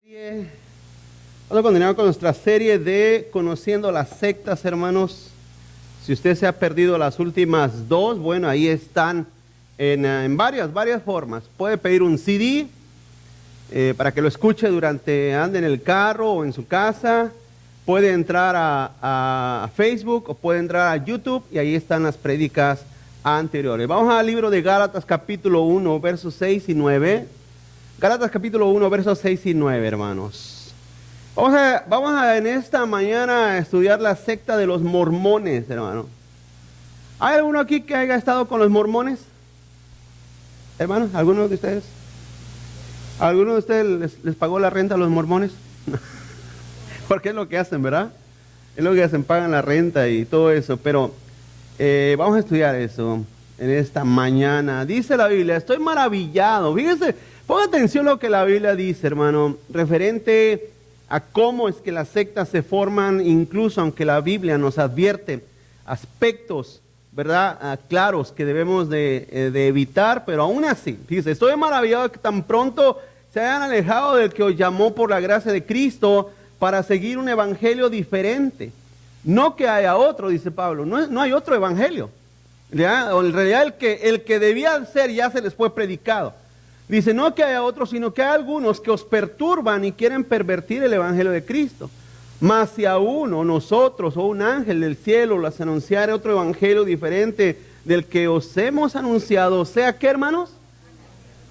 Vamos a continuar con nuestra serie de Conociendo las sectas, hermanos. Si usted se ha perdido las últimas dos, bueno, ahí están en varias formas. Puede pedir un CD para que lo escuche ande en el carro o en su casa. Puede entrar a Facebook o puede entrar a YouTube y ahí están las prédicas anteriores. Vamos al libro de Gálatas capítulo 1, versos 6 y 9. Gálatas capítulo 1, versos 6 y 9, hermanos. Vamos a en esta mañana a estudiar la secta de los mormones, hermano. ¿Hay alguno aquí que haya estado con los mormones? Hermanos, ¿alguno de ustedes? ¿Alguno de ustedes les pagó la renta a los mormones? Porque es lo que hacen, ¿verdad? Es lo que hacen, pagan la renta y todo eso. Pero vamos a estudiar eso en esta mañana. Dice la Biblia, estoy maravillado. Fíjense, ponga atención a lo que la Biblia dice, hermano, referente a cómo es que las sectas se forman, incluso aunque la Biblia nos advierte aspectos, ¿verdad?, claros que debemos de evitar, pero aún así, fíjese, estoy maravillado de que tan pronto se hayan alejado del que os llamó por la gracia de Cristo para seguir un evangelio diferente. No que haya otro, dice Pablo, no hay otro evangelio. ¿Ya? En realidad el que debía ser ya se les fue predicado. Dice, no que haya otros, sino que hay algunos que os perturban y quieren pervertir el evangelio de Cristo. Mas si a uno, nosotros o un ángel del cielo las anunciare otro evangelio diferente del que os hemos anunciado, sea que, hermanos,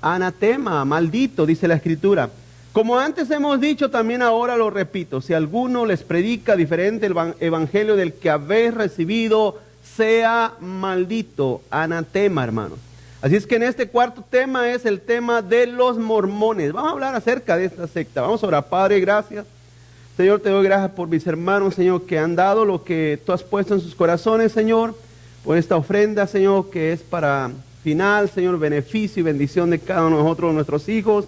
anatema, maldito, dice la Escritura. Como antes hemos dicho, también ahora lo repito, si alguno les predica diferente el evangelio del que habéis recibido, sea maldito, anatema, hermanos. Así es que en este cuarto tema es el tema de los mormones. Vamos a hablar acerca de esta secta. Vamos a orar. Padre, gracias. Señor, te doy gracias por mis hermanos, Señor, que han dado lo que tú has puesto en sus corazones, Señor, por esta ofrenda, Señor, que es para final, Señor, beneficio y bendición de cada uno de nosotros, nuestros hijos,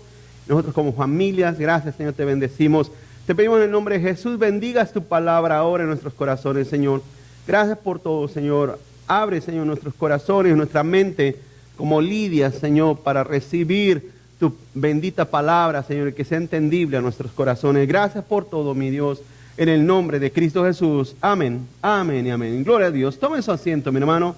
nosotros como familias. Gracias, Señor, te bendecimos. Te pedimos en el nombre de Jesús, bendigas tu palabra ahora en nuestros corazones, Señor. Gracias por todo, Señor. Abre, Señor, nuestros corazones, nuestra mente, como Lidia, Señor, para recibir tu bendita palabra, Señor, y que sea entendible a nuestros corazones. Gracias por todo, mi Dios, en el nombre de Cristo Jesús. Amén, amén y amén. Gloria a Dios. Tome su asiento, mi hermano.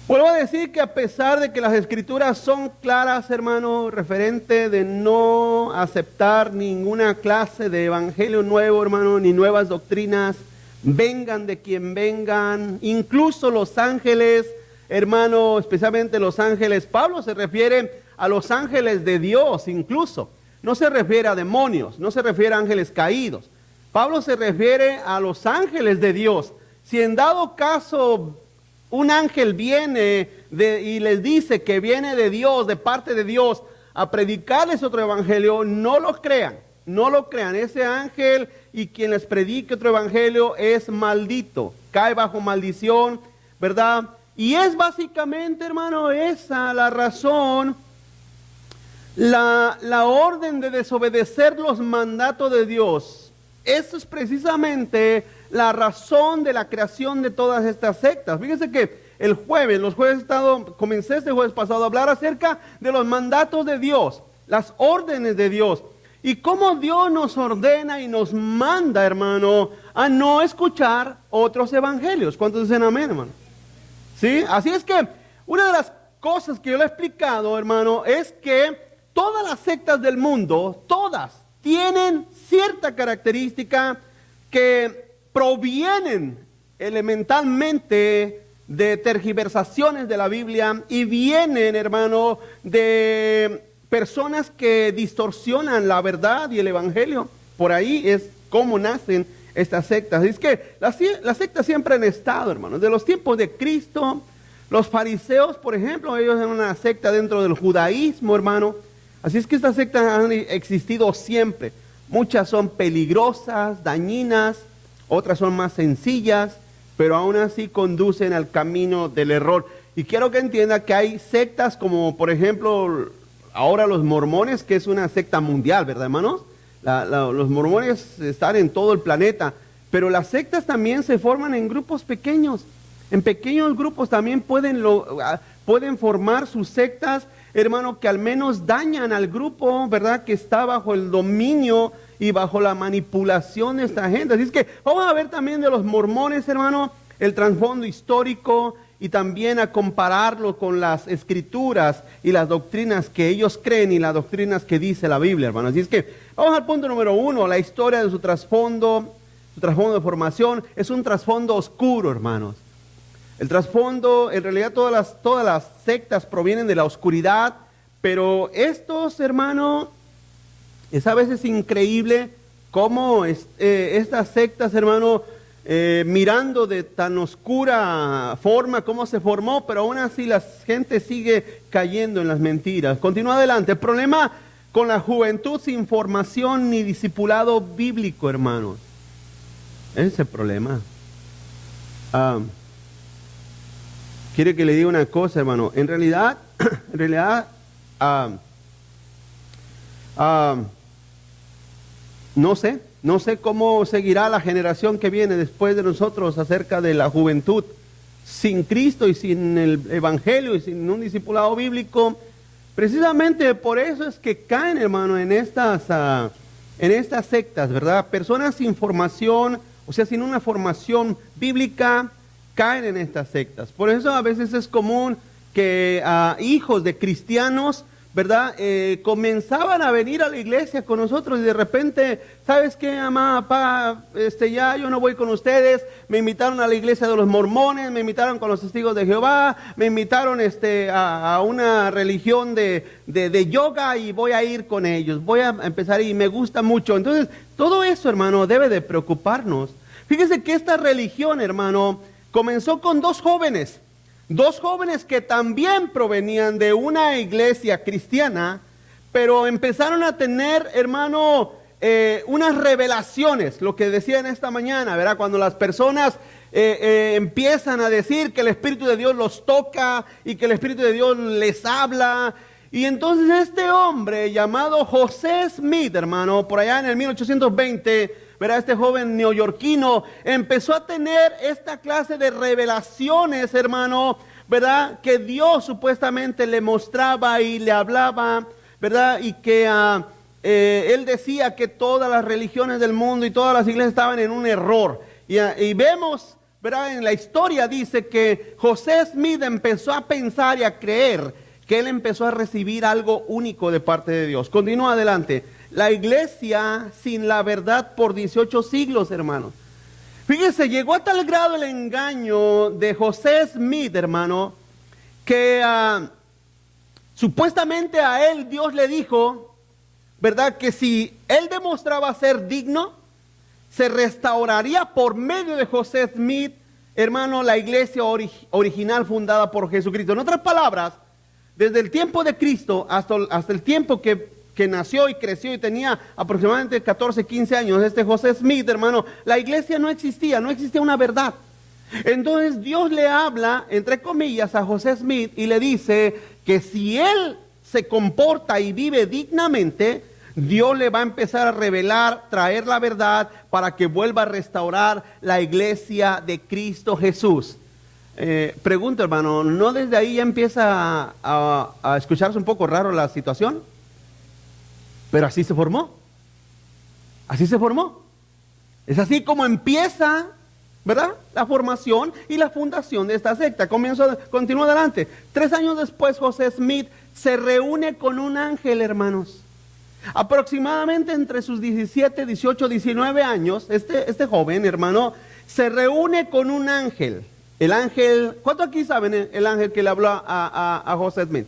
Vuelvo a decir que a pesar de que las Escrituras son claras, hermano, referente de no aceptar ninguna clase de evangelio nuevo, hermano, ni nuevas doctrinas, vengan de quien vengan, incluso los ángeles, hermano, especialmente los ángeles. Pablo se refiere a los ángeles de Dios incluso. No se refiere a demonios, no se refiere a ángeles caídos. Pablo se refiere a los ángeles de Dios. Si en dado caso un ángel viene y les dice que viene de Dios, de parte de Dios, a predicarles otro evangelio, no lo crean, no lo crean. Ese ángel y quien les predique otro evangelio es maldito, cae bajo maldición, ¿verdad? Y es básicamente, hermano, esa la razón, la orden de desobedecer los mandatos de Dios. Eso es precisamente la razón de la creación de todas estas sectas. Fíjense que comencé este jueves pasado a hablar acerca de los mandatos de Dios, las órdenes de Dios, y cómo Dios nos ordena y nos manda, hermano, a no escuchar otros evangelios. ¿Cuántos dicen amén, hermano? ¿Sí? Así es que una de las cosas que yo le he explicado, hermano, es que todas las sectas del mundo, todas, tienen cierta característica que provienen elementalmente de tergiversaciones de la Biblia y vienen, hermano, de personas que distorsionan la verdad y el evangelio. Por ahí es como nacen estas sectas. Es que las sectas siempre han estado, hermanos. De los tiempos de Cristo, los fariseos, por ejemplo, ellos eran una secta dentro del judaísmo, hermano. Así es que estas sectas han existido siempre. Muchas son peligrosas, dañinas, otras son más sencillas, pero aún así conducen al camino del error. Y quiero que entienda que hay sectas como, por ejemplo, ahora los mormones, que es una secta mundial, ¿verdad, hermanos? Los mormones están en todo el planeta, pero las sectas también se forman en grupos pequeños. En pequeños grupos también pueden formar sus sectas hermano, que al menos dañan al grupo, ¿verdad?, que está bajo el dominio y bajo la manipulación de esta gente. Así es que vamos a ver también de los mormones, hermano, el trasfondo histórico y también a compararlo con las escrituras y las doctrinas que ellos creen y las doctrinas que dice la Biblia, hermano. Así es que vamos al punto número 1, la historia de su trasfondo de formación. Es un trasfondo oscuro, hermanos. El trasfondo, en realidad todas las sectas provienen de la oscuridad, pero estos, hermano, es a veces increíble cómo estas sectas, hermano, mirando de tan oscura forma cómo se formó, pero aún así la gente sigue cayendo en las mentiras. Continúa adelante. El problema con la juventud sin formación ni discipulado bíblico, hermanos. Ese es el problema. Quiere que le diga una cosa, hermano. En realidad, no sé cómo seguirá la generación que viene después de nosotros acerca de la juventud sin Cristo y sin el Evangelio y sin un discipulado bíblico. Precisamente por eso es que caen, hermano, en estas sectas, ¿verdad? Personas sin formación, o sea, sin una formación bíblica, caen en estas sectas. Por eso a veces es común que hijos de cristianos, ¿verdad?, comenzaban a venir a la iglesia con nosotros y de repente, ¿sabes qué, mamá, papá? Ya yo no voy con ustedes. Me invitaron a la iglesia de los mormones, me invitaron con los testigos de Jehová, me invitaron a una religión de yoga y voy a ir con ellos. Voy a empezar y me gusta mucho. Entonces, todo eso, hermano, debe de preocuparnos. Fíjese que esta religión, hermano, comenzó con dos jóvenes que también provenían de una iglesia cristiana, pero empezaron a tener, hermano, unas revelaciones, lo que decían esta mañana, ¿verdad? Cuando las personas empiezan a decir que el Espíritu de Dios los toca y que el Espíritu de Dios les habla. Y entonces este hombre llamado José Smith, hermano, por allá en el 1820, ¿verdad?, este joven neoyorquino empezó a tener esta clase de revelaciones, hermano, ¿verdad?, que Dios supuestamente le mostraba y le hablaba, ¿verdad?, y que él decía que todas las religiones del mundo y todas las iglesias estaban en un error. Y vemos, ¿verdad?, en la historia dice que José Smith empezó a pensar y a creer que él empezó a recibir algo único de parte de Dios. Continúa adelante. La iglesia sin la verdad por 18 siglos, hermanos. Fíjese, llegó a tal grado el engaño de José Smith, hermano, que supuestamente a él Dios le dijo, ¿verdad?, que si él demostraba ser digno, se restauraría por medio de José Smith, hermano, la iglesia original fundada por Jesucristo. En otras palabras, desde el tiempo de Cristo hasta el tiempo que nació y creció y tenía aproximadamente 14, 15 años, este José Smith, hermano, la iglesia no existía una verdad. Entonces Dios le habla, entre comillas, a José Smith y le dice que si él se comporta y vive dignamente, Dios le va a empezar a revelar, traer la verdad para que vuelva a restaurar la iglesia de Cristo Jesús. Pregunto, hermano, ¿no desde ahí ya empieza a escucharse un poco raro la situación? Pero así se formó. Es así como empieza, ¿verdad?, la formación y la fundación de esta secta. Continúa adelante. 3 años después, José Smith se reúne con un ángel, hermanos. Aproximadamente entre sus 17, 18, 19 años, este joven, hermano, se reúne con un ángel. El ángel, ¿cuántos aquí saben el ángel que le habló a José Smith?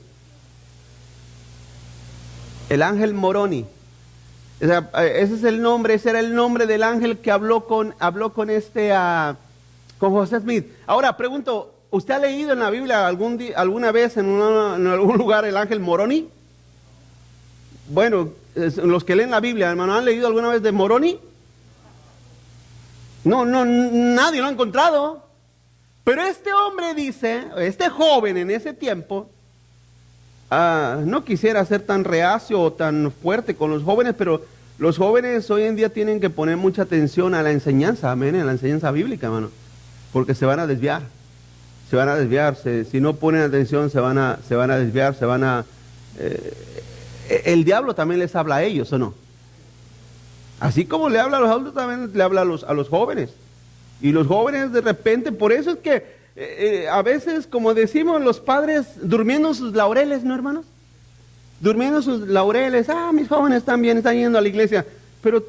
El ángel Moroni. Ese era el nombre del ángel que habló con José Smith. Ahora pregunto, ¿usted ha leído en la Biblia alguna vez en algún lugar el ángel Moroni? Bueno, los que leen la Biblia, hermano, ¿han leído alguna vez de Moroni? No, nadie lo ha encontrado. Pero este hombre dice, este joven en ese tiempo, no quisiera ser tan reacio o tan fuerte con los jóvenes, pero los jóvenes hoy en día tienen que poner mucha atención a la enseñanza, amén, a la enseñanza bíblica, hermano, porque se van a desviar, si no ponen atención se van a desviar, se van a El diablo también les habla a ellos, ¿o no? Así como le habla a los adultos, también le habla a los jóvenes. Y los jóvenes de repente, por eso es que a veces, como decimos los padres, durmiendo sus laureles, ¿no, hermanos? Durmiendo sus laureles. Mis jóvenes también están yendo a la iglesia. Pero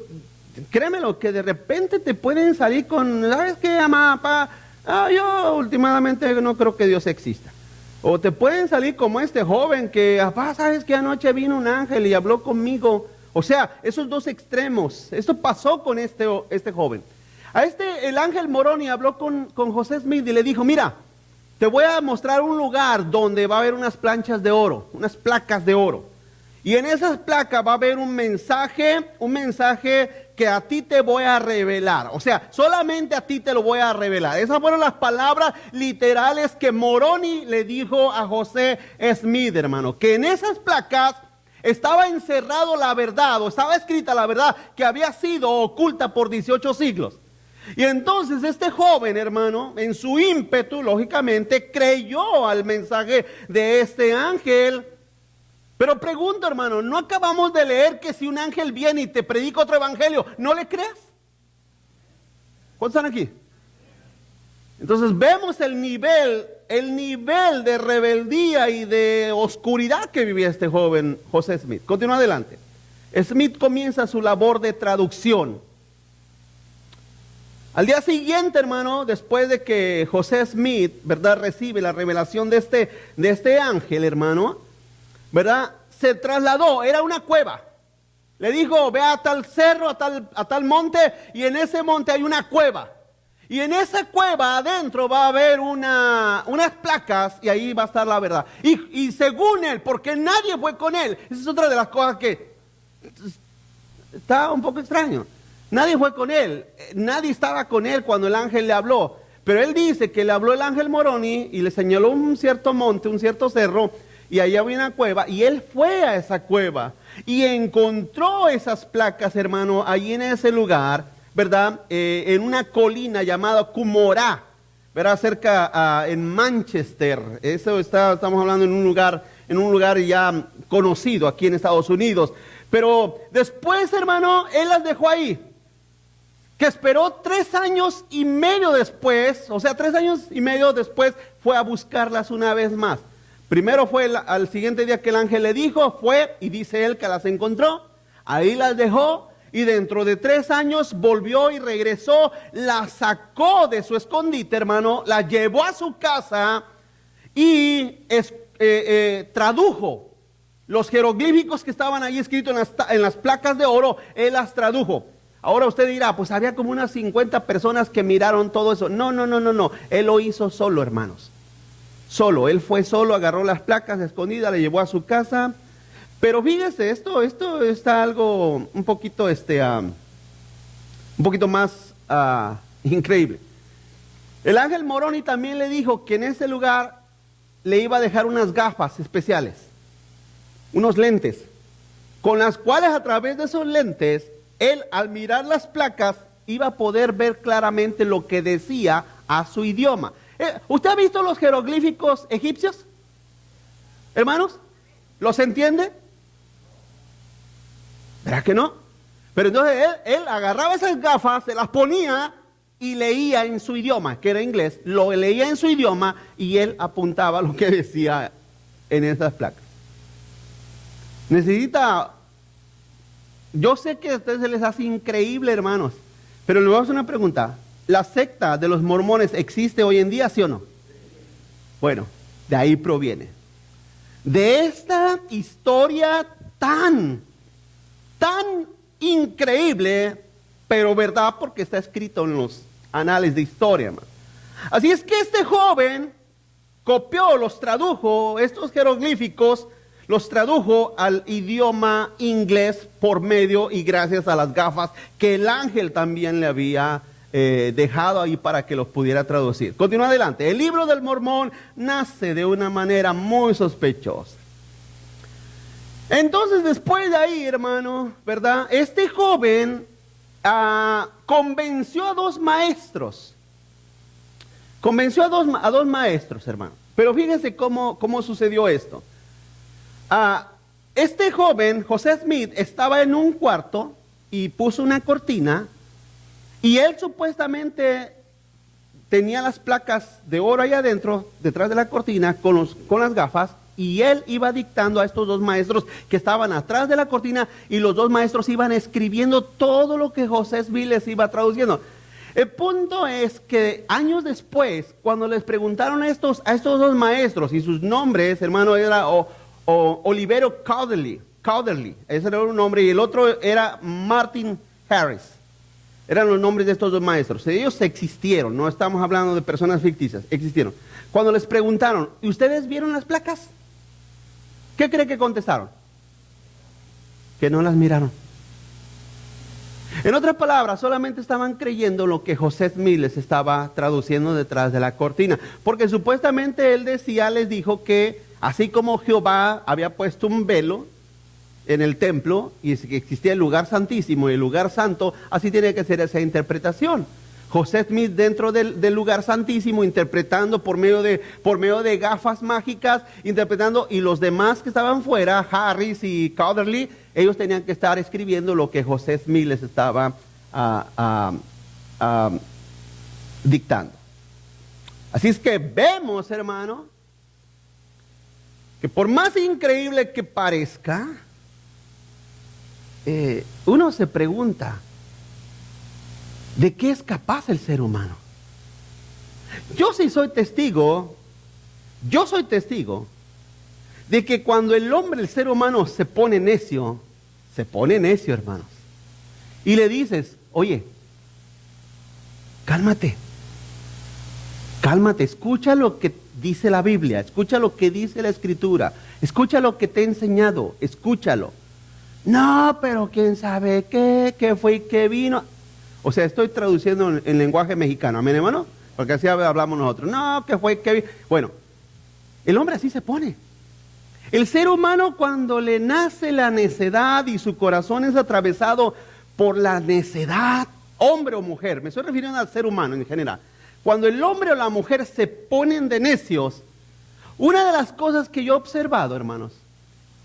créemelo, que de repente te pueden salir con, ¿sabes qué, mamá, papá? Yo últimamente no creo que Dios exista. O te pueden salir como este joven que, papá, ¿sabes que anoche vino un ángel y habló conmigo? O sea, esos dos extremos. Esto pasó con este joven. El ángel Moroni habló con José Smith y le dijo, mira, te voy a mostrar un lugar donde va a haber unas planchas de oro, unas placas de oro. Y en esas placas va a haber un mensaje que a ti te voy a revelar. O sea, solamente a ti te lo voy a revelar. Esas fueron las palabras literales que Moroni le dijo a José Smith, hermano. Que en esas placas estaba encerrado la verdad, o estaba escrita la verdad que había sido oculta por 18 siglos. Y entonces este joven, hermano, en su ímpetu, lógicamente, creyó al mensaje de este ángel. Pero pregunto, hermano, ¿no acabamos de leer que si un ángel viene y te predica otro evangelio, no le creas? ¿Cuántos están aquí? Entonces vemos el nivel de rebeldía y de oscuridad que vivía este joven José Smith. Continúa adelante. Smith comienza su labor de traducción. Al día siguiente, hermano, después de que José Smith, ¿verdad?, recibe la revelación de este ángel, hermano, ¿verdad?, se trasladó, era una cueva. Le dijo, ve a tal cerro, a tal monte, y en ese monte hay una cueva. Y en esa cueva adentro va a haber unas placas y ahí va a estar la verdad. Y según él, porque nadie fue con él, esa es otra de las cosas que está un poco extraño. Nadie fue con él, nadie estaba con él cuando el ángel le habló. Pero él dice que le habló el ángel Moroni y le señaló un cierto monte, un cierto cerro, y allá había una cueva, y él fue a esa cueva y encontró esas placas, hermano, allí en ese lugar, ¿verdad? En una colina llamada Cumorah, ¿verdad? Cerca en Manchester. Estamos hablando en un lugar ya conocido aquí en Estados Unidos. Pero después, hermano, él las dejó ahí. Que esperó 3 años y medio después, o sea, 3 años y medio después fue a buscarlas una vez más. Primero fue al siguiente día que el ángel le dijo, fue y dice él que las encontró, ahí las dejó y dentro de 3 años volvió y regresó, las sacó de su escondite, hermano, las llevó a su casa y tradujo los jeroglíficos que estaban ahí escritos en las placas de oro, él las tradujo. Ahora usted dirá, pues había como unas 50 personas que miraron todo eso. No, él lo hizo solo, hermanos. Solo, él fue solo, agarró las placas escondidas, le llevó a su casa. Pero fíjese, esto está algo un poquito más increíble. El ángel Moroni también le dijo que en ese lugar le iba a dejar unas gafas especiales, unos lentes, con las cuales a través de esos lentes, él al mirar las placas iba a poder ver claramente lo que decía a su idioma. ¿Usted ha visto los jeroglíficos egipcios? Hermanos, ¿los entiende? ¿Verdad que no? Pero entonces él agarraba esas gafas, se las ponía y leía en su idioma, que era inglés, lo leía en su idioma y él apuntaba lo que decía en esas placas. Yo sé que a ustedes se les hace increíble, hermanos, pero les voy a hacer una pregunta. ¿La secta de los mormones existe hoy en día, sí o no? Bueno, de ahí proviene. De esta historia tan increíble, pero verdad, porque está escrito en los anales de historia, hermano. Así es que este joven copió, los tradujo, estos jeroglíficos, los tradujo al idioma inglés por medio y gracias a las gafas que el ángel también le había dejado ahí para que los pudiera traducir. Continúa adelante. El libro del Mormón nace de una manera muy sospechosa. Entonces, después de ahí, hermano, ¿verdad? Este joven convenció a 2 maestros. Convenció a dos maestros, hermano. Pero fíjense cómo sucedió esto. este joven, José Smith, estaba en un cuarto y puso una cortina y él supuestamente tenía las placas de oro ahí adentro, detrás de la cortina, con las gafas, y él iba dictando a estos dos maestros que estaban atrás de la cortina, y los dos maestros iban escribiendo todo lo que José Smith les iba traduciendo. El punto es que años después, cuando les preguntaron a estos dos maestros, y sus nombres, hermano, era Olivero Cowderly, ese era un nombre, y el otro era Martin Harris. Eran los nombres de estos dos maestros. Ellos existieron, no estamos hablando de personas ficticias, existieron. Cuando les preguntaron, ¿y ustedes vieron las placas? ¿Qué cree que contestaron? Que no las miraron. En otras palabras, solamente estaban creyendo lo que José Smith les estaba traduciendo detrás de la cortina. Porque supuestamente él les dijo que así como Jehová había puesto un velo en el templo y existía el lugar santísimo y el lugar santo, así tiene que ser esa interpretación. José Smith dentro del lugar santísimo, interpretando por medio de gafas mágicas, interpretando, y los demás que estaban fuera, Harris y Cowderly, ellos tenían que estar escribiendo lo que José Smith les estaba dictando. Así es que vemos, hermano, que por más increíble que parezca, uno se pregunta, ¿de qué es capaz el ser humano? Yo sí soy testigo de que cuando el ser humano se pone necio, hermanos. Y le dices, oye, cálmate, escucha lo que dice la Biblia, escucha lo que dice la Escritura, escucha lo que te he enseñado, escúchalo. No, pero quién sabe qué fue y qué vino. O sea, estoy traduciendo en lenguaje mexicano, amén, hermano, porque así hablamos nosotros. No, que fue, que... Bueno, el hombre así se pone. El ser humano, cuando le nace la necedad y su corazón es atravesado por la necedad, hombre o mujer, me estoy refiriendo al ser humano en general. Cuando el hombre o la mujer se ponen de necios, una de las cosas que yo he observado, hermanos,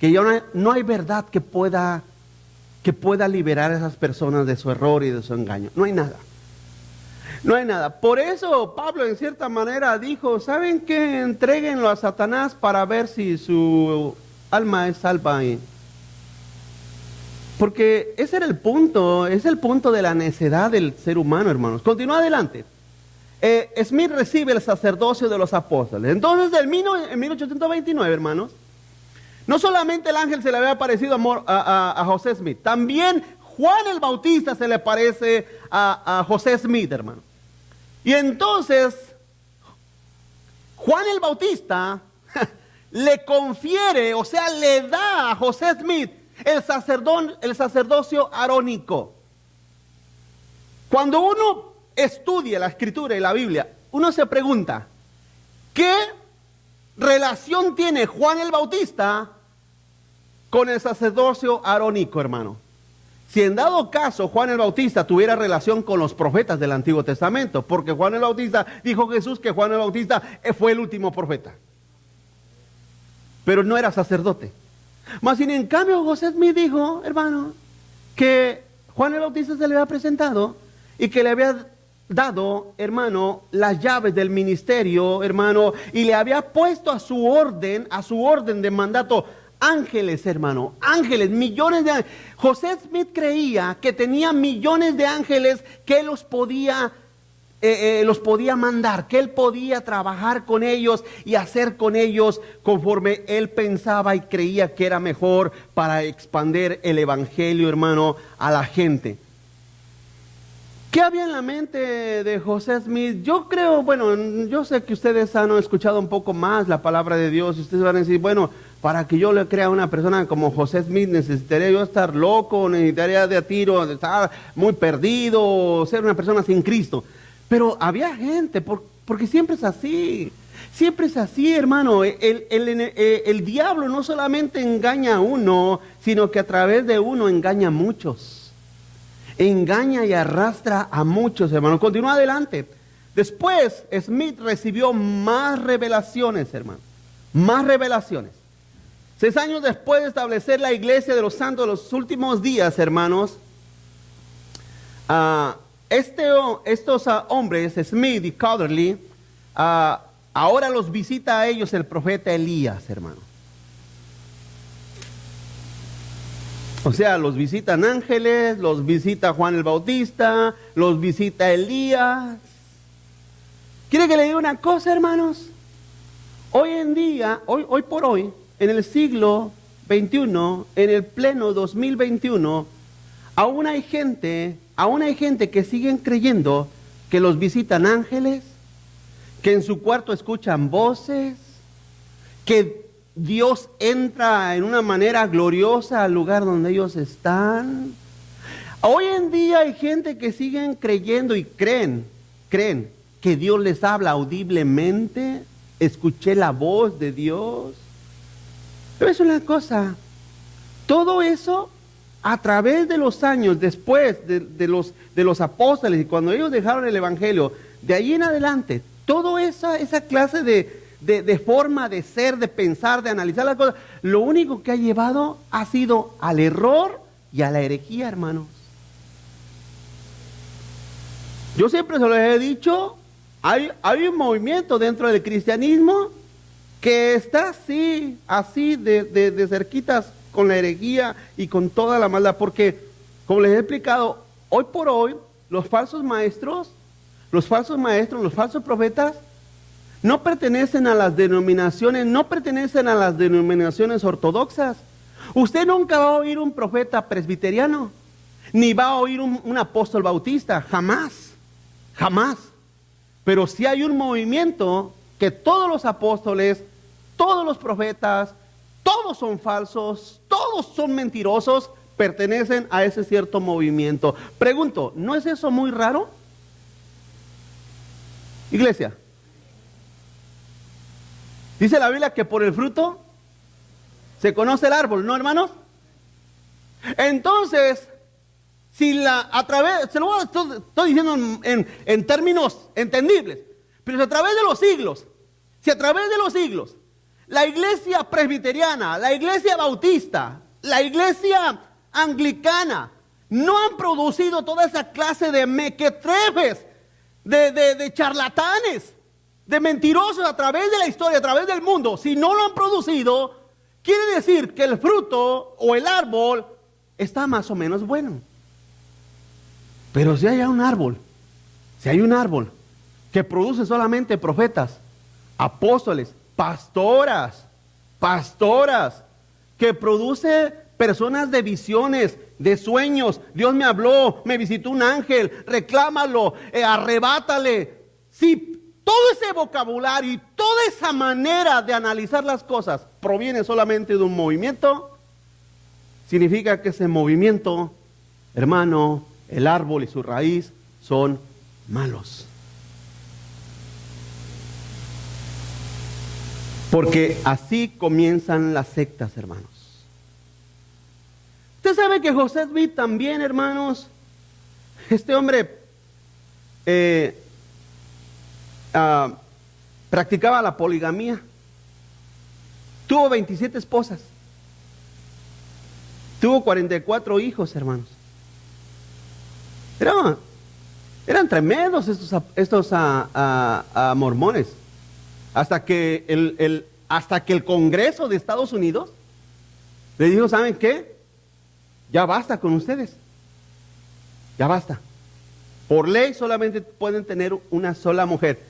que ya no hay verdad que pueda liberar a esas personas de su error y de su engaño. No hay nada. No hay nada. Por eso Pablo en cierta manera dijo, ¿saben qué? Entréguenlo a Satanás para ver si su alma es salva ahí. Porque ese era el punto, es el punto de la necedad del ser humano, hermanos. Continúa adelante. Smith recibe el sacerdocio de los apóstoles. Entonces, en 1829, hermanos, no solamente el ángel se le había aparecido a José Smith, también Juan el Bautista se le parece a José Smith, hermano. Y entonces, Juan el Bautista le confiere, o sea, le da a José Smith el sacerdocio arónico. Cuando uno estudia la Escritura y la Biblia, uno se pregunta, ¿qué relación tiene Juan el Bautista con el sacerdocio arónico, hermano? Si en dado caso Juan el Bautista tuviera relación con los profetas del Antiguo Testamento, porque Juan el Bautista, dijo Jesús que Juan el Bautista fue el último profeta, pero no era sacerdote. Mas sin en cambio José Smith dijo, hermano, que Juan el Bautista se le había presentado y que le había dado, hermano, las llaves del ministerio, hermano, y le había puesto a su orden de mandato ángeles, hermano, ángeles, millones de ángeles. José Smith creía que tenía millones de ángeles que él los podía mandar, que él podía trabajar con ellos y hacer con ellos conforme él pensaba y creía que era mejor para expandir el evangelio, hermano, a la gente. ¿Qué había en la mente de José Smith? Yo creo, bueno, yo sé que ustedes han escuchado un poco más la palabra de Dios y ustedes van a decir, bueno, para que yo le crea a una persona como José Smith necesitaría yo estar loco, necesitaría de a tiro, estar muy perdido, ser una persona sin Cristo. Pero había gente, porque siempre es así, hermano. El diablo no solamente engaña a uno, sino que a través de uno engaña a muchos. Engaña y arrastra a muchos, hermano. Continúa adelante. Después, Smith recibió más revelaciones, hermano. Más revelaciones. 6 años después de establecer la iglesia de los santos de los últimos días, hermanos, estos hombres, Smith y Cotterly, ahora los visita a ellos el profeta Elías, hermano. O sea, los visitan ángeles, los visita Juan el Bautista, los visita Elías. ¿Quiere que le diga una cosa, hermanos? Hoy en día, hoy por hoy, en el siglo XXI, en el pleno 2021, aún hay gente que siguen creyendo que los visitan ángeles, que en su cuarto escuchan voces, que Dios entra en una manera gloriosa al lugar donde ellos están. Hoy en día hay gente que siguen creyendo y creen que Dios les habla audiblemente. Escuché la voz de Dios. Pero es una cosa, todo eso a través de los años, después de los apóstoles, y cuando ellos dejaron el evangelio, de ahí en adelante, toda esa clase de forma de ser, de pensar, de analizar las cosas, lo único que ha llevado ha sido al error y a la herejía, hermanos. Yo siempre se lo he dicho, hay un movimiento dentro del cristianismo que está así de cerquitas con la herejía y con toda la maldad, porque, como les he explicado, hoy por hoy, los falsos maestros, los falsos profetas, no pertenecen a las denominaciones ortodoxas. Usted nunca va a oír un profeta presbiteriano, ni va a oír un apóstol bautista, jamás. Pero sí hay un movimiento que todos los apóstoles, todos los profetas, todos son falsos, todos son mentirosos, pertenecen a ese cierto movimiento. Pregunto, ¿no es eso muy raro? Iglesia, dice la Biblia que por el fruto se conoce el árbol, ¿no, hermanos? Entonces, si estoy diciendo en términos entendibles, pero si a través de los siglos, la iglesia presbiteriana, la iglesia bautista, la iglesia anglicana, no han producido toda esa clase de mequetrefes, de charlatanes, de mentirosos a través de la historia, a través del mundo. Si no lo han producido, quiere decir que el fruto o el árbol está más o menos bueno. Pero si hay un árbol que produce solamente profetas, apóstoles, pastoras, que produce personas de visiones, de sueños, Dios me habló, me visitó un ángel, reclámalo, arrebátale. Si todo ese vocabulario y toda esa manera de analizar las cosas proviene solamente de un movimiento, significa que ese movimiento, hermano, el árbol y su raíz son malos. Porque así comienzan las sectas, hermanos. Usted sabe que José Smith también, hermanos, este hombre practicaba la poligamía. Tuvo 27 esposas. Tuvo 44 hijos, hermanos. Eran tremendos estos mormones. Hasta que el Congreso de Estados Unidos le dijo, ¿saben qué? Ya basta con ustedes. Ya basta. Por ley solamente pueden tener una sola mujer.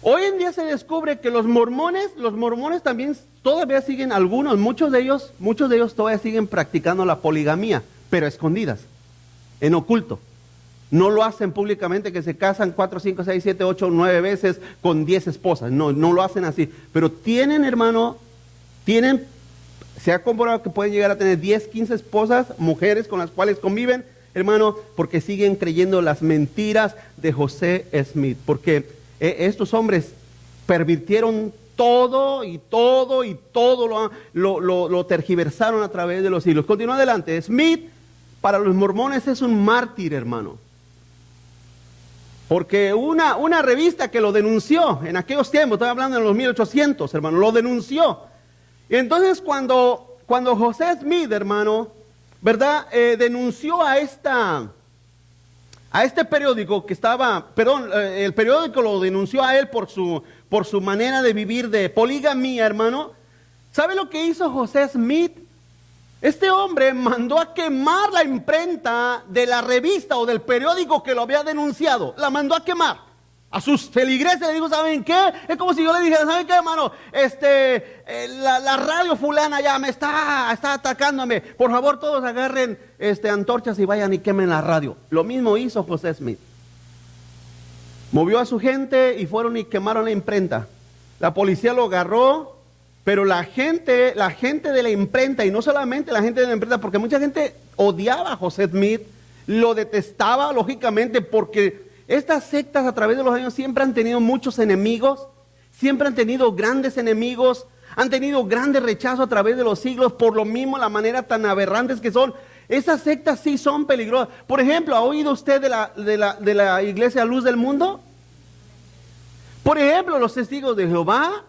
Hoy en día se descubre que los mormones también todavía siguen, muchos de ellos todavía siguen practicando la poligamía, pero a escondidas, en oculto. No lo hacen públicamente, que se casan 4, 5, 6, 7, 8, 9 veces con 10 esposas. No lo hacen así. Pero tienen, hermano, se ha comprobado que pueden llegar a tener 10, 15 esposas, mujeres con las cuales conviven, hermano, porque siguen creyendo las mentiras de José Smith. Porque estos hombres pervirtieron todo lo tergiversaron a través de los siglos. Continúa adelante. Smith, para los mormones, es un mártir, hermano. Porque una revista que lo denunció en aquellos tiempos, estoy hablando de los 1800, hermano, lo denunció. Y entonces cuando José Smith, hermano, ¿verdad? Denunció a este periódico que estaba, perdón, el periódico lo denunció a él por su manera de vivir de poligamía, hermano. ¿Sabe lo que hizo José Smith? Este hombre mandó a quemar la imprenta de la revista o del periódico que lo había denunciado. La mandó a quemar. A sus feligreses le dijo, ¿saben qué? Es como si yo le dijera, ¿saben qué, hermano? La radio fulana ya me está atacándome. Por favor, todos agarren antorchas y vayan y quemen la radio. Lo mismo hizo José Smith. Movió a su gente y fueron y quemaron la imprenta. La policía lo agarró, pero la gente de la imprenta, y no solamente la gente de la imprenta, porque mucha gente odiaba a José Smith, lo detestaba, lógicamente, porque estas sectas a través de los años siempre han tenido muchos enemigos, siempre han tenido grandes enemigos, han tenido grande rechazo a través de los siglos, por lo mismo la manera tan aberrantes que son. Esas sectas sí son peligrosas. Por ejemplo, ¿ha oído usted de la Iglesia Luz del Mundo? Por ejemplo, los Testigos de Jehová.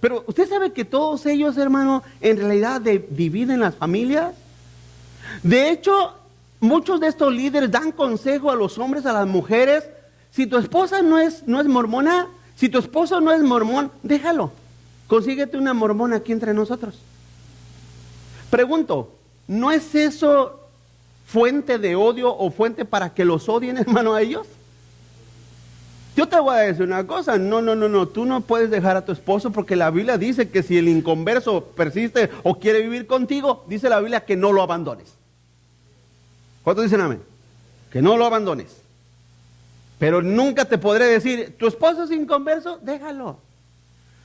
Pero usted sabe que todos ellos, hermano, en realidad dividen las familias. De hecho, muchos de estos líderes dan consejo a los hombres, a las mujeres. Si tu esposa no es mormona, si tu esposo no es mormón, déjalo. Consíguete una mormona aquí entre nosotros. Pregunto, ¿no es eso fuente de odio o fuente para que los odien, hermano, a ellos? Yo te voy a decir una cosa, no, tú no puedes dejar a tu esposo, porque la Biblia dice que si el inconverso persiste o quiere vivir contigo, dice la Biblia que no lo abandones. ¿Cuántos dicen amén? Que no lo abandones. Pero nunca te podré decir, tu esposo es inconverso, déjalo.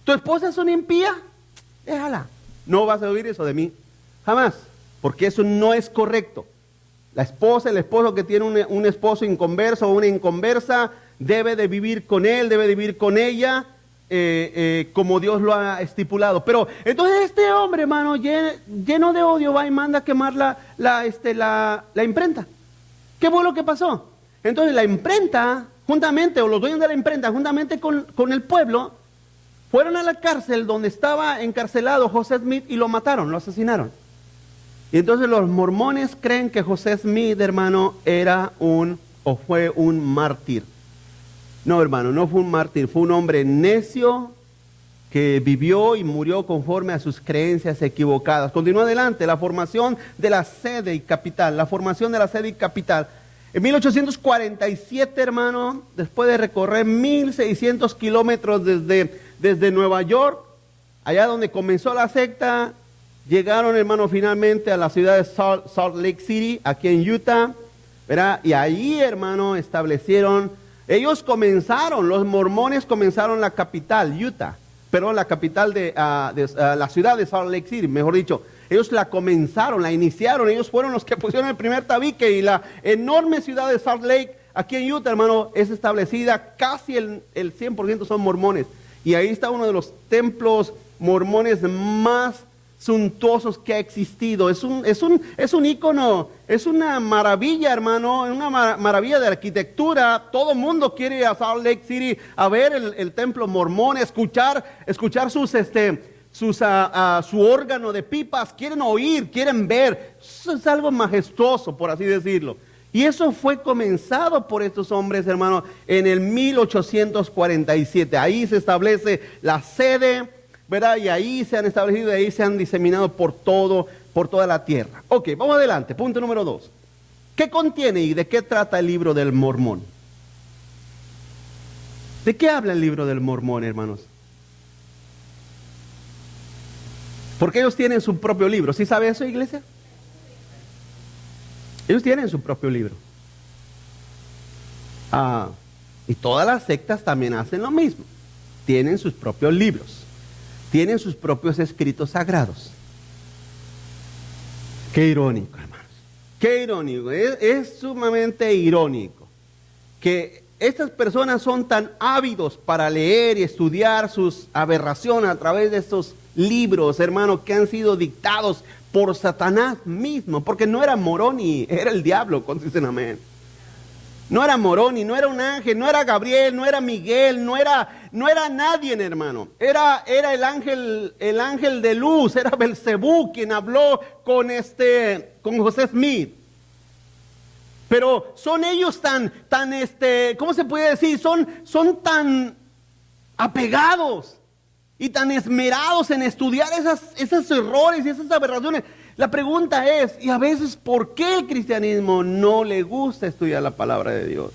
Tu esposa es una impía, déjala. No vas a oír eso de mí, jamás, porque eso no es correcto. La esposa, el esposo que tiene un esposo inconverso o una inconversa, debe de vivir con él, debe de vivir con ella, como Dios lo ha estipulado. Pero entonces este hombre, hermano, lleno de odio, va y manda a quemar la imprenta. ¿Qué fue lo que pasó? Entonces la imprenta, juntamente, o los dueños de la imprenta, juntamente con el pueblo, fueron a la cárcel donde estaba encarcelado José Smith y lo mataron, lo asesinaron. Y entonces los mormones creen que José Smith, hermano, fue un mártir. No, hermano, no fue un mártir, fue un hombre necio que vivió y murió conforme a sus creencias equivocadas. Continúa adelante, la formación de la sede y capital, En 1847, hermano, después de recorrer 1,600 kilómetros desde Nueva York, allá donde comenzó la secta, llegaron, hermano, finalmente a la ciudad de Salt Lake City, aquí en Utah, ¿verdad? Y ahí, hermano, los mormones comenzaron la capital, Utah, perdón, la capital de la ciudad de Salt Lake City, mejor dicho. Ellos la comenzaron, la iniciaron, ellos fueron los que pusieron el primer tabique, y la enorme ciudad de Salt Lake, aquí en Utah, hermano, es establecida, casi el 100% son mormones. Y ahí está uno de los templos mormones más suntuosos que ha existido. Es un ícono, es una maravilla, hermano, una maravilla de arquitectura. Todo el mundo quiere ir a Salt Lake City a ver el templo mormón, escuchar su órgano de pipas, quieren oír, quieren ver. Eso es algo majestuoso, por así decirlo. Y eso fue comenzado por estos hombres, hermano, en el 1847. Ahí se establece la sede, ¿verdad? Y ahí se han establecido, y ahí se han diseminado por toda la tierra. Ok, vamos adelante. Punto número 2. ¿Qué contiene y de qué trata el libro del Mormón? ¿De qué habla el libro del Mormón, hermanos? Porque ellos tienen su propio libro. ¿Sí sabe eso, iglesia? Ellos tienen su propio libro. Y todas las sectas también hacen lo mismo. Tienen sus propios libros. Tienen sus propios escritos sagrados. Qué irónico, hermanos. Qué irónico. Es sumamente irónico que estas personas son tan ávidos para leer y estudiar sus aberraciones a través de estos libros, hermano, que han sido dictados por Satanás mismo, porque no era Moroni, era el diablo, cuando dicen amén. No era Moroni, no era un ángel, no era Gabriel, no era Miguel, no era nadie, hermano. Era el ángel de luz, era Belcebú quien habló con José Smith. Pero son ellos tan, ¿cómo se puede decir? Son tan apegados y tan esmerados en estudiar esos errores y esas aberraciones. La pregunta es, y a veces, ¿por qué el cristianismo no le gusta estudiar la palabra de Dios?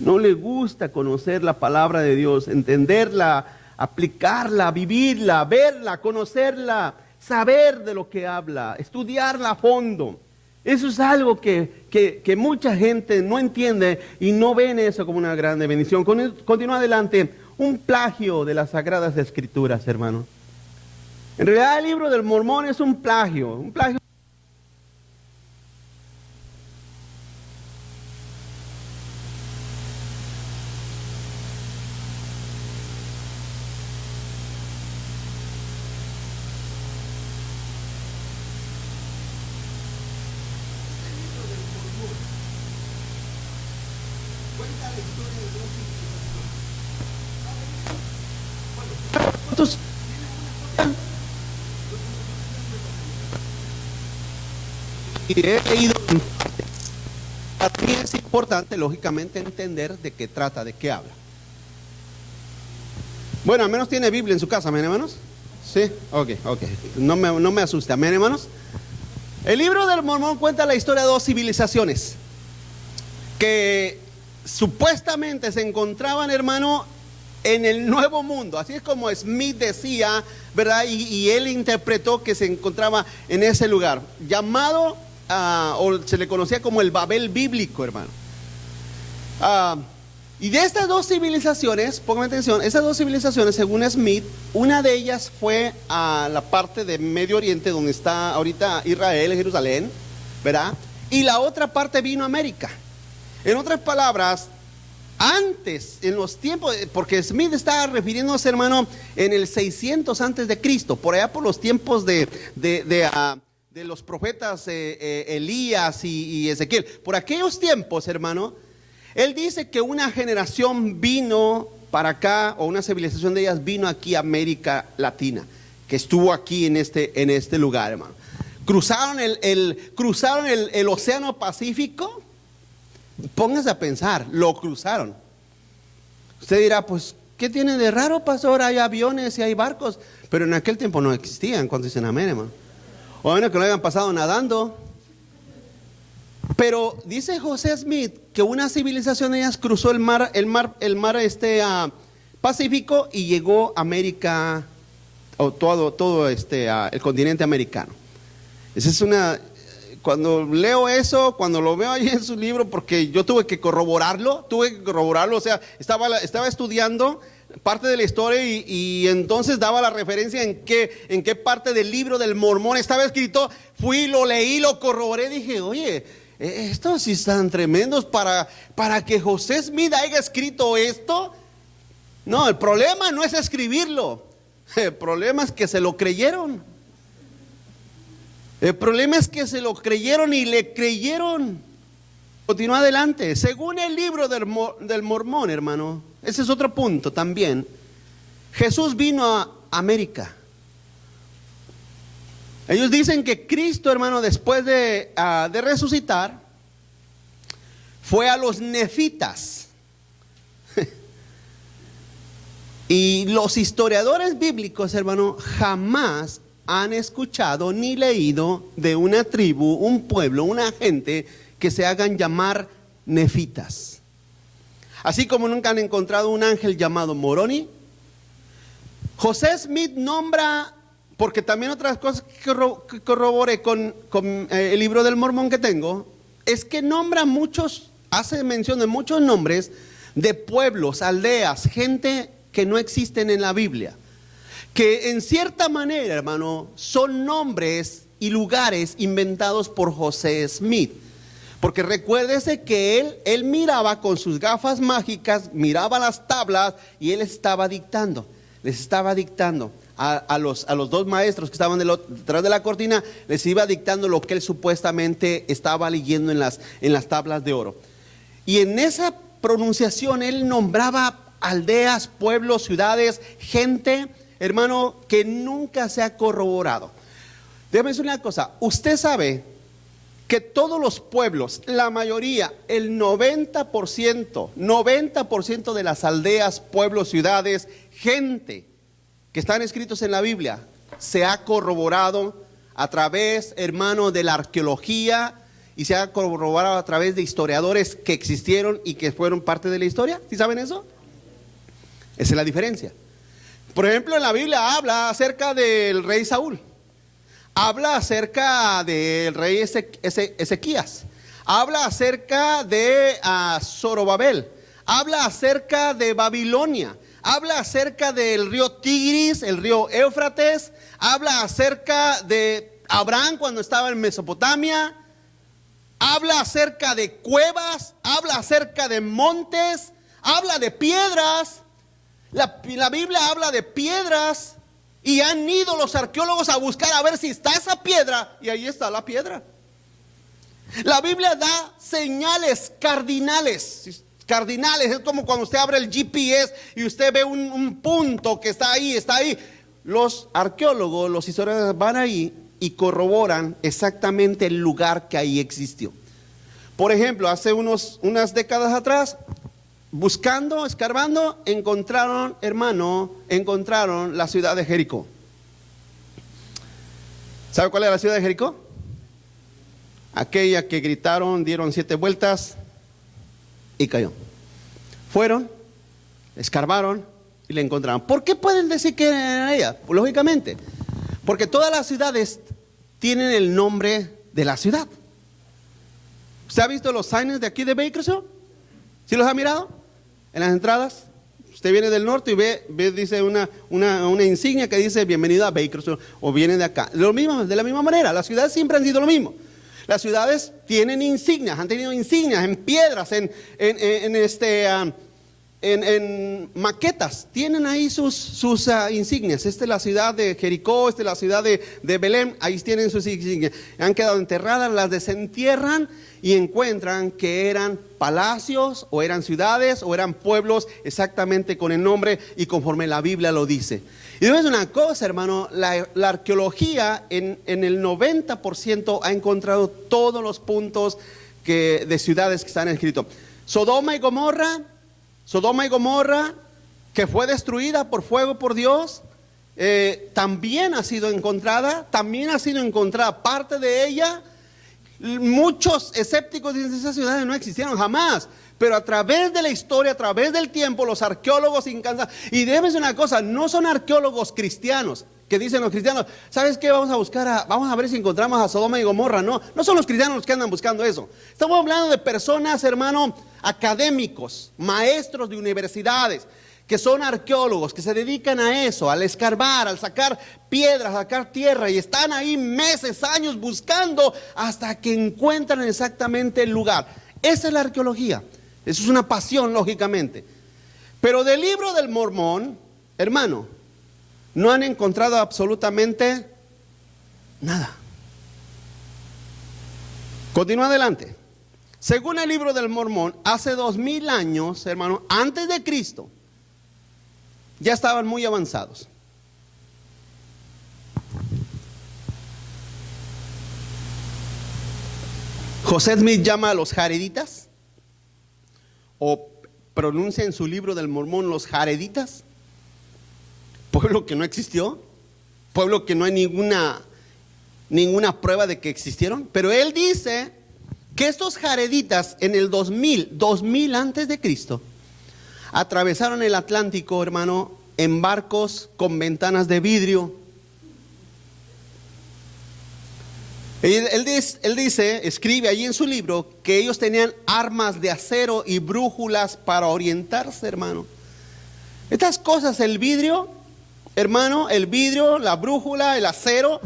No le gusta conocer la palabra de Dios, entenderla, aplicarla, vivirla, verla, conocerla, saber de lo que habla, estudiarla a fondo. Eso es algo que mucha gente no entiende y no ven eso como una grande bendición. Continúa adelante. Un plagio de las Sagradas Escrituras, hermano. En realidad el libro del Mormón es un plagio. Y he leído. Para mí es importante, lógicamente, entender de qué trata, de qué habla. Bueno, al menos tiene Biblia en su casa, amén, hermanos. Sí, ok. No me asuste, amén, hermanos. El libro del Mormón cuenta la historia de dos civilizaciones que supuestamente se encontraban, hermano, en el Nuevo Mundo. Así es como Smith decía, ¿verdad? Y él interpretó que se encontraba en ese lugar, llamado, o se le conocía como el Babel bíblico, hermano. Y de estas dos civilizaciones, pongan atención, esas dos civilizaciones, según Smith, una de ellas fue a la parte de Medio Oriente, donde está ahorita Israel, Jerusalén, ¿verdad? Y la otra parte vino a América. En otras palabras, antes, en los tiempos, porque Smith está refiriéndose, hermano, en el 600 antes de Cristo, por allá por los tiempos de los profetas Elías y Ezequiel. Por aquellos tiempos, hermano, él dice que una generación vino para acá, o una civilización de ellas vino aquí a América Latina, que estuvo aquí en este lugar, hermano. Cruzaron el Océano Pacífico. Póngase a pensar, lo cruzaron. Usted dirá, pues, ¿qué tiene de raro, pastor? Hay aviones y hay barcos. Pero en aquel tiempo no existían, cuando dicen amén, hermano. O menos que lo hayan pasado nadando. Pero dice José Smith que una civilización de ellas cruzó el mar Pacífico y llegó a América, o todo el continente americano. Esa es una. Cuando leo eso, cuando lo veo ahí en su libro, porque yo tuve que corroborarlo, o sea, estaba estudiando parte de la historia y entonces daba la referencia en qué parte del libro del Mormón estaba escrito. Fui, lo leí, lo corroboré, dije, oye, estos sí están tremendos para que José Smith haya escrito esto. No, el problema no es escribirlo, el problema es que se lo creyeron. El problema es que se lo creyeron y le creyeron. Continúa adelante. Según el libro del Mormón, hermano, ese es otro punto también. Jesús vino a América. Ellos dicen que Cristo, hermano, después de resucitar, fue a los nefitas. Y los historiadores bíblicos, hermano, jamás han escuchado ni leído de una tribu, un pueblo, una gente que se hagan llamar nefitas. Así como nunca han encontrado un ángel llamado Moroni. José Smith nombra, porque también otras cosas que corroboré con el libro del Mormón que tengo, es que nombra hace mención de muchos nombres de pueblos, aldeas, gente que no existen en la Biblia, que en cierta manera, hermano, son nombres y lugares inventados por José Smith. Porque recuérdese que él miraba con sus gafas mágicas, miraba las tablas y él les estaba dictando a los dos maestros que estaban detrás de la cortina, les iba dictando lo que él supuestamente estaba leyendo en las tablas de oro. Y en esa pronunciación él nombraba aldeas, pueblos, ciudades, gente, hermano, que nunca se ha corroborado. Déjame decir una cosa, usted sabe que todos los pueblos, la mayoría, el 90% de las aldeas, pueblos, ciudades, gente que están escritos en la Biblia, se ha corroborado a través, hermano, de la arqueología, y se ha corroborado a través de historiadores que existieron y que fueron parte de la historia. ¿Sí saben eso? Esa es la diferencia. Por ejemplo, en la Biblia habla acerca del rey Saúl, habla acerca del rey Ezequías, habla acerca de Zorobabel, habla acerca de Babilonia, habla acerca del río Tigris, el río Éufrates, habla acerca de Abraham cuando estaba en Mesopotamia, habla acerca de cuevas, habla acerca de montes, habla de piedras. La Biblia habla de piedras y han ido los arqueólogos a buscar a ver si está esa piedra, y ahí está la piedra. La Biblia da señales cardinales. Cardinales, es como cuando usted abre el GPS y usted ve un punto que está ahí, está ahí. Los arqueólogos, los historiadores van ahí y corroboran exactamente el lugar que ahí existió. Por ejemplo, hace unas décadas atrás, buscando, escarbando, encontraron la ciudad de Jericó. ¿Sabe cuál es la ciudad de Jericó? Aquella que gritaron, dieron 7 vueltas y cayó. Fueron, escarbaron y la encontraron. ¿Por qué pueden decir que era ella? Pues, lógicamente, porque todas las ciudades tienen el nombre de la ciudad. ¿Usted ha visto los signs de aquí de Bakersfield? ¿Sí los ha mirado? En las entradas. Usted viene del norte y ve dice una insignia que dice bienvenido a Bakersfield, o viene de acá. De la misma manera, las ciudades siempre han sido lo mismo. Las ciudades tienen insignias, han tenido insignias en piedras, en maquetas, tienen ahí sus insignias. Esta es la ciudad de Jericó, esta es la ciudad de Belén, ahí tienen sus insignias. Han quedado enterradas, las desentierran y encuentran que eran palacios, o eran ciudades, o eran pueblos exactamente con el nombre y conforme la Biblia lo dice. Y es una cosa, hermano, la arqueología en el 90% ha encontrado todos los puntos de ciudades que están escritos. Sodoma y Gomorra, que fue destruida por fuego por Dios, también ha sido encontrada parte de ella. Muchos escépticos dicen que esas ciudades no existieron jamás, pero a través de la historia, a través del tiempo, los arqueólogos incansables, y debe ser una cosa, no son arqueólogos cristianos que dicen los cristianos, ¿sabes qué? Vamos a ver si encontramos a Sodoma y Gomorra. No son los cristianos los que andan buscando eso. Estamos hablando de personas, hermano, académicos, maestros de universidades, que son arqueólogos, que se dedican a eso, al escarbar, al sacar piedras, a sacar tierra, y están ahí meses, años buscando hasta que encuentran exactamente el lugar. Esa es la arqueología. Eso es una pasión, lógicamente. Pero del libro del Mormón, hermano, no han encontrado absolutamente nada. Continúa adelante. Según el libro del Mormón, hace 2000 años, hermano, antes de Cristo, ya estaban muy avanzados. José Smith llama a los jareditas, o pronuncia en su libro del Mormón los jareditas, pueblo que no existió, pueblo que no hay ninguna prueba de que existieron. Pero él dice que estos jareditas en el 2000 antes de Cristo atravesaron el Atlántico, hermano, en barcos con ventanas de vidrio. Él dice, escribe allí en su libro, que ellos tenían armas de acero y brújulas para orientarse, hermano. Estas cosas, el vidrio, hermano, la brújula, el acero,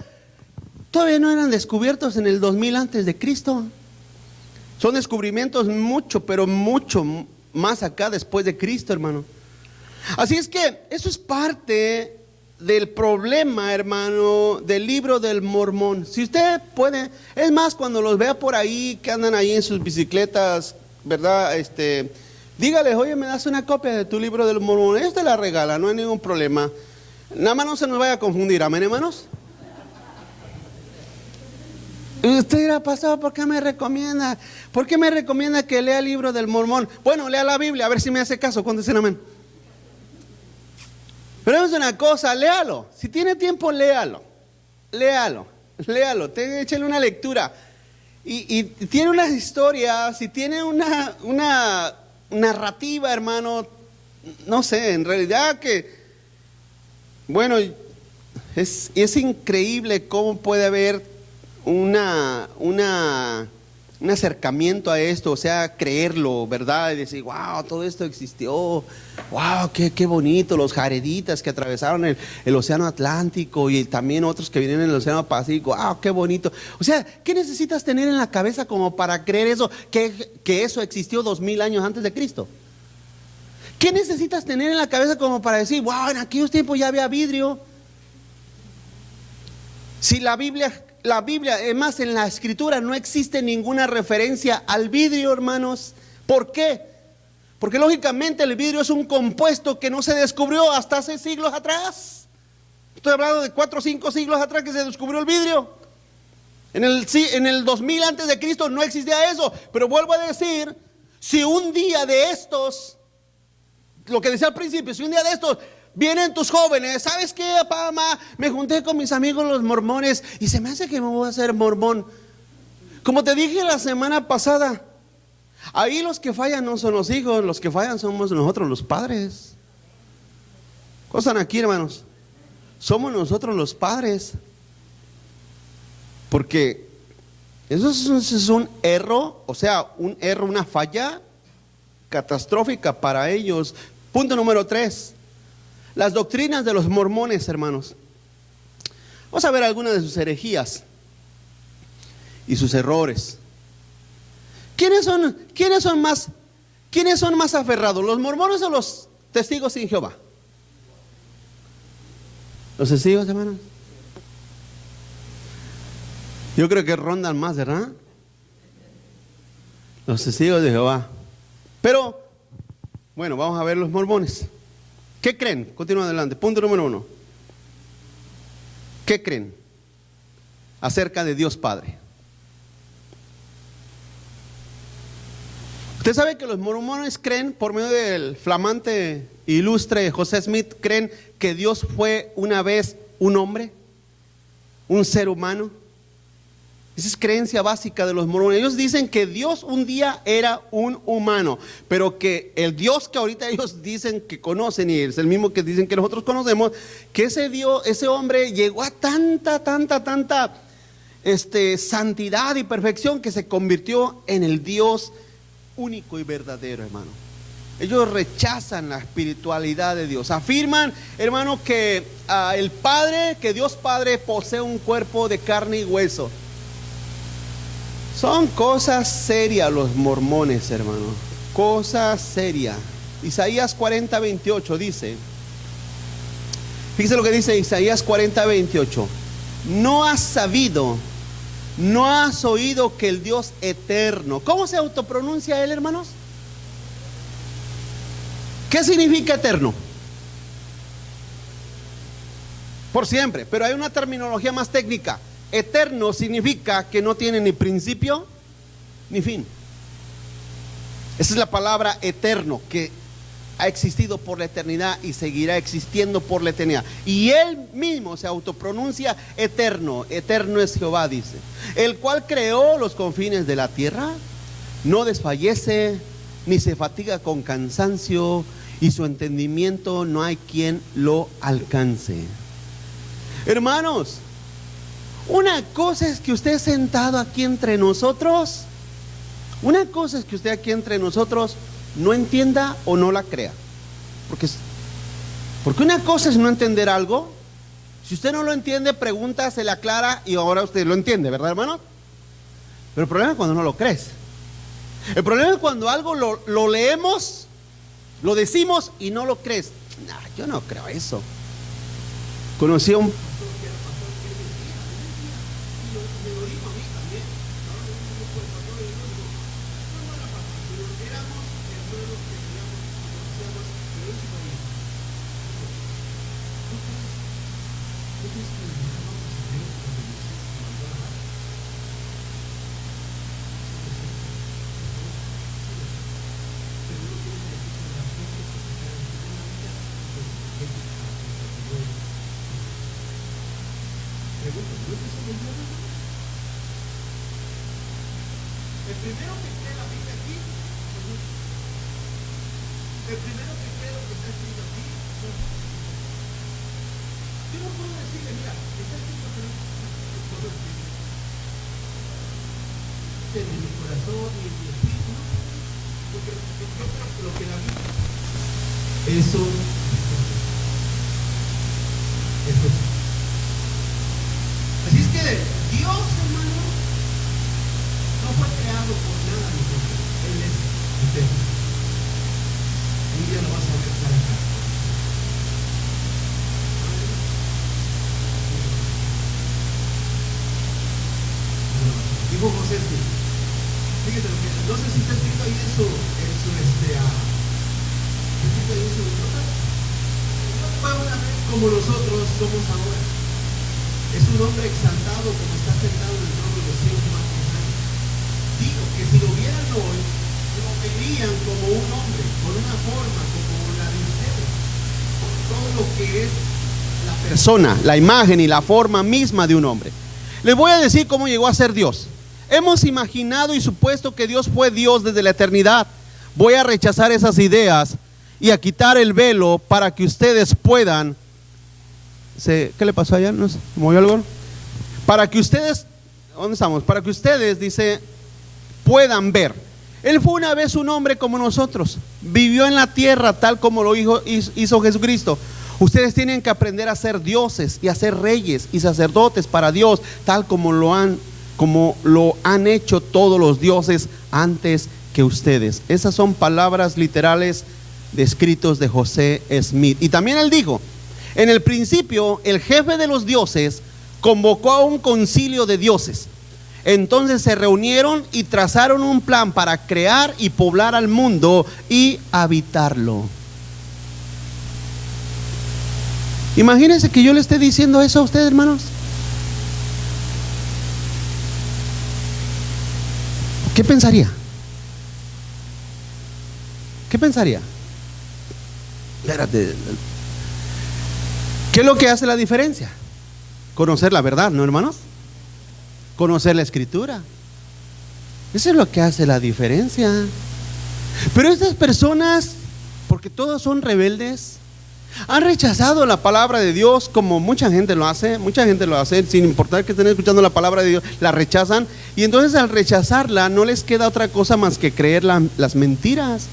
todavía no eran descubiertos en el 2000 antes de Cristo. Son descubrimientos pero mucho más acá después de Cristo, hermano. Así es que eso es parte del problema, hermano, del libro del Mormón. Si usted puede, es más, cuando los vea por ahí, que andan ahí en sus bicicletas ¿verdad? Dígales, oye, me das una copia de tu libro del Mormón. Ellos te la regalan, no hay ningún problema. Nada más no se nos vaya a confundir, amén, hermanos. Y usted dirá, pastor, ¿por qué me recomienda? ¿Por qué me recomienda que lea el libro del Mormón? Bueno, lea la Biblia, a ver si me hace caso. ¿Cuántos dicen amén? Pero es una cosa, léalo. Si tiene tiempo, léalo. Léalo. Échale una lectura. Y tiene unas historias, y tiene una narrativa, hermano. No sé, en realidad que, bueno, es increíble cómo puede haber un acercamiento a esto, o sea, creerlo, ¿verdad? Y decir, wow, todo esto existió, wow, qué bonito, los jareditas que atravesaron el océano Atlántico y también otros que vienen en el océano Pacífico, wow, qué bonito. O sea, ¿qué necesitas tener en la cabeza como para creer eso, que eso existió 2000 años antes de Cristo? ¿Qué necesitas tener en la cabeza como para decir, wow, en aquellos tiempos ya había vidrio? Si la Biblia, es más, en la Escritura no existe ninguna referencia al vidrio, hermanos. ¿Por qué? Porque lógicamente el vidrio es un compuesto que no se descubrió hasta hace siglos atrás. Estoy hablando de 4 o 5 siglos atrás que se descubrió el vidrio. En el 2000 antes de Cristo no existía eso. Pero vuelvo a decir, si un día de estos, lo que decía al principio, si un día de estos vienen tus jóvenes, ¿sabes qué, papá, mamá? Me junté con mis amigos los mormones y se me hace que me voy a hacer mormón. Como te dije la semana pasada, ahí los que fallan no son los hijos, los que fallan somos nosotros los padres. ¿Cómo están aquí, hermanos? Somos nosotros los padres. Porque eso es un error, o sea, una falla catastrófica para ellos. Punto número 3. Las doctrinas de los mormones, hermanos. Vamos a ver algunas de sus herejías y sus errores. ¿Quiénes son más aferrados? ¿Los mormones o los testigos sin Jehová? ¿Los testigos, hermanos? Yo creo que rondan más, ¿verdad? Los testigos de Jehová. Pero, bueno, vamos a ver los mormones. ¿Qué creen? Continúa adelante. Punto número 1. ¿Qué creen acerca de Dios Padre? Usted sabe que los mormones creen, por medio del flamante ilustre José Smith, creen que Dios fue una vez un hombre, un ser humano. Esa es creencia básica de los mormones. Ellos dicen que Dios un día era un humano, pero que el Dios que ahorita ellos dicen que conocen, y es el mismo que dicen que nosotros conocemos, que ese hombre llegó a tanta santidad y perfección que se convirtió en el Dios único y verdadero, hermano. Ellos rechazan la espiritualidad de Dios. Afirman, hermano, que que Dios Padre posee un cuerpo de carne y hueso. Son cosas serias los mormones, hermano. Cosas serias. Isaías 40:28 dice, fíjese lo que dice Isaías 40:28. No has sabido, no has oído que el Dios eterno. ¿Cómo se autopronuncia él, hermanos? ¿Qué significa eterno? Por siempre, pero hay una terminología más técnica. Eterno significa que no tiene ni principio ni fin. Esa es la palabra eterno, que ha existido por la eternidad y seguirá existiendo por la eternidad. Y él mismo se autopronuncia eterno. Eterno es Jehová, dice, el cual creó los confines de la tierra, no desfallece ni se fatiga con cansancio, y su entendimiento no hay quien lo alcance. Hermanos, una cosa es que usted sentado aquí entre nosotros, una cosa es que usted aquí entre nosotros no entienda o no la crea. Porque una cosa es no entender algo. Si usted no lo entiende, pregunta, se le aclara y ahora usted lo entiende, ¿verdad, hermano? Pero el problema es cuando no lo crees. El problema es cuando algo lo leemos, lo decimos y no lo crees. No, yo no creo eso. Conocí a un El primero que cree la Biblia aquí, el primero que cree lo que está escrito aquí, yo no puedo decirle, mira, está escrito pero no en mi corazón y en mi espíritu, no, porque yo creo que lo que la Biblia, eso. Así es que Dios, hermano, no fue creado por nada de nosotros. Él es eterno. Un día lo vas a ver cara a cara. Dijo José, fíjate lo que, no sé si está escrito ahí en su nota. Fue una vez como nosotros somos ahora. Es un hombre exaltado como está sentado en el trono de los cielos más lejanos. Digo que si lo vieran hoy, lo verían como un hombre, con una forma como la de ustedes, con todo lo que es la persona, la imagen y la forma misma de un hombre. Les voy a decir cómo llegó a ser Dios. Hemos imaginado y supuesto que Dios fue Dios desde la eternidad. Voy a rechazar esas ideas y a quitar el velo para que ustedes puedan. ¿Qué le pasó allá? ¿No se movió algo? Para que ustedes, ¿dónde estamos? Para que ustedes, dice, puedan ver. Él fue una vez un hombre como nosotros, vivió en la tierra tal como lo hizo Jesucristo. Ustedes tienen que aprender a ser dioses y a ser reyes y sacerdotes para Dios, tal como lo han hecho todos los dioses antes que ustedes. Esas son palabras literales de escritos de José Smith. Y también él dijo: en el principio, el jefe de los dioses convocó a un concilio de dioses. Entonces se reunieron y trazaron un plan para crear y poblar al mundo y habitarlo. Imagínense que yo le esté diciendo eso a ustedes, hermanos. ¿Qué pensaría? ¿Qué pensaría? Espérate. ¿Qué es lo que hace la diferencia? Conocer la verdad, ¿no, hermanos? Conocer la escritura. Eso es lo que hace la diferencia. Pero estas personas, porque todos son rebeldes, han rechazado la palabra de Dios, como mucha gente lo hace. Mucha gente lo hace, sin importar que estén escuchando la palabra de Dios, la rechazan. Y entonces al rechazarla no les queda otra cosa más que creer las mentiras.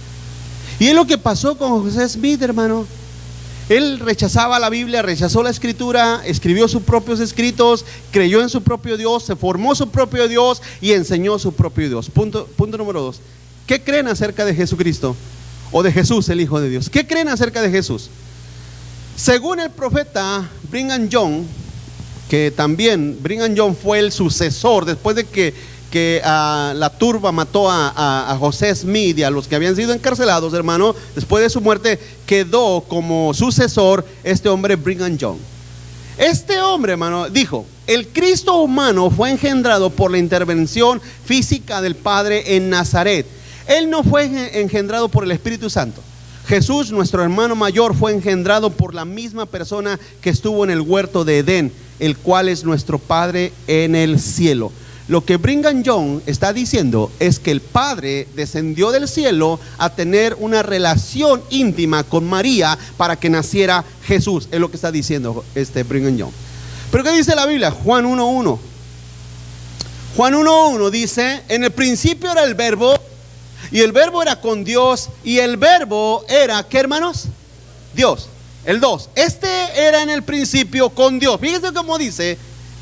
Y es lo que pasó con José Smith, hermano. Él rechazaba la Biblia, rechazó la escritura, escribió sus propios escritos, creyó en su propio Dios, se formó su propio Dios y enseñó su propio Dios. Punto número 2. ¿Qué creen acerca de Jesucristo? O de Jesús, el Hijo de Dios. ¿Qué creen acerca de Jesús? Según el profeta Brigham Young, que también Brigham Young fue el sucesor después de que la turba mató a José Smith y a los que habían sido encarcelados, hermano. Después de su muerte quedó como sucesor este hombre Brigham Young. Este hombre, hermano, dijo: el Cristo humano fue engendrado por la intervención física del Padre en Nazaret. Él no fue engendrado por el Espíritu Santo. Jesús, nuestro hermano mayor, fue engendrado por la misma persona que estuvo en el huerto de Edén, el cual es nuestro Padre en el cielo. Lo que Brigham Young está diciendo es que el Padre descendió del cielo a tener una relación íntima con María para que naciera Jesús. Es lo que está diciendo Brigham Young. Pero ¿qué dice la Biblia? Juan 1:1. Juan 1:1 dice: en el principio era el verbo, y el verbo era con Dios, y el verbo era, ¿qué, hermanos? Dios. El 2. Era en el principio con Dios. Fíjense cómo dice: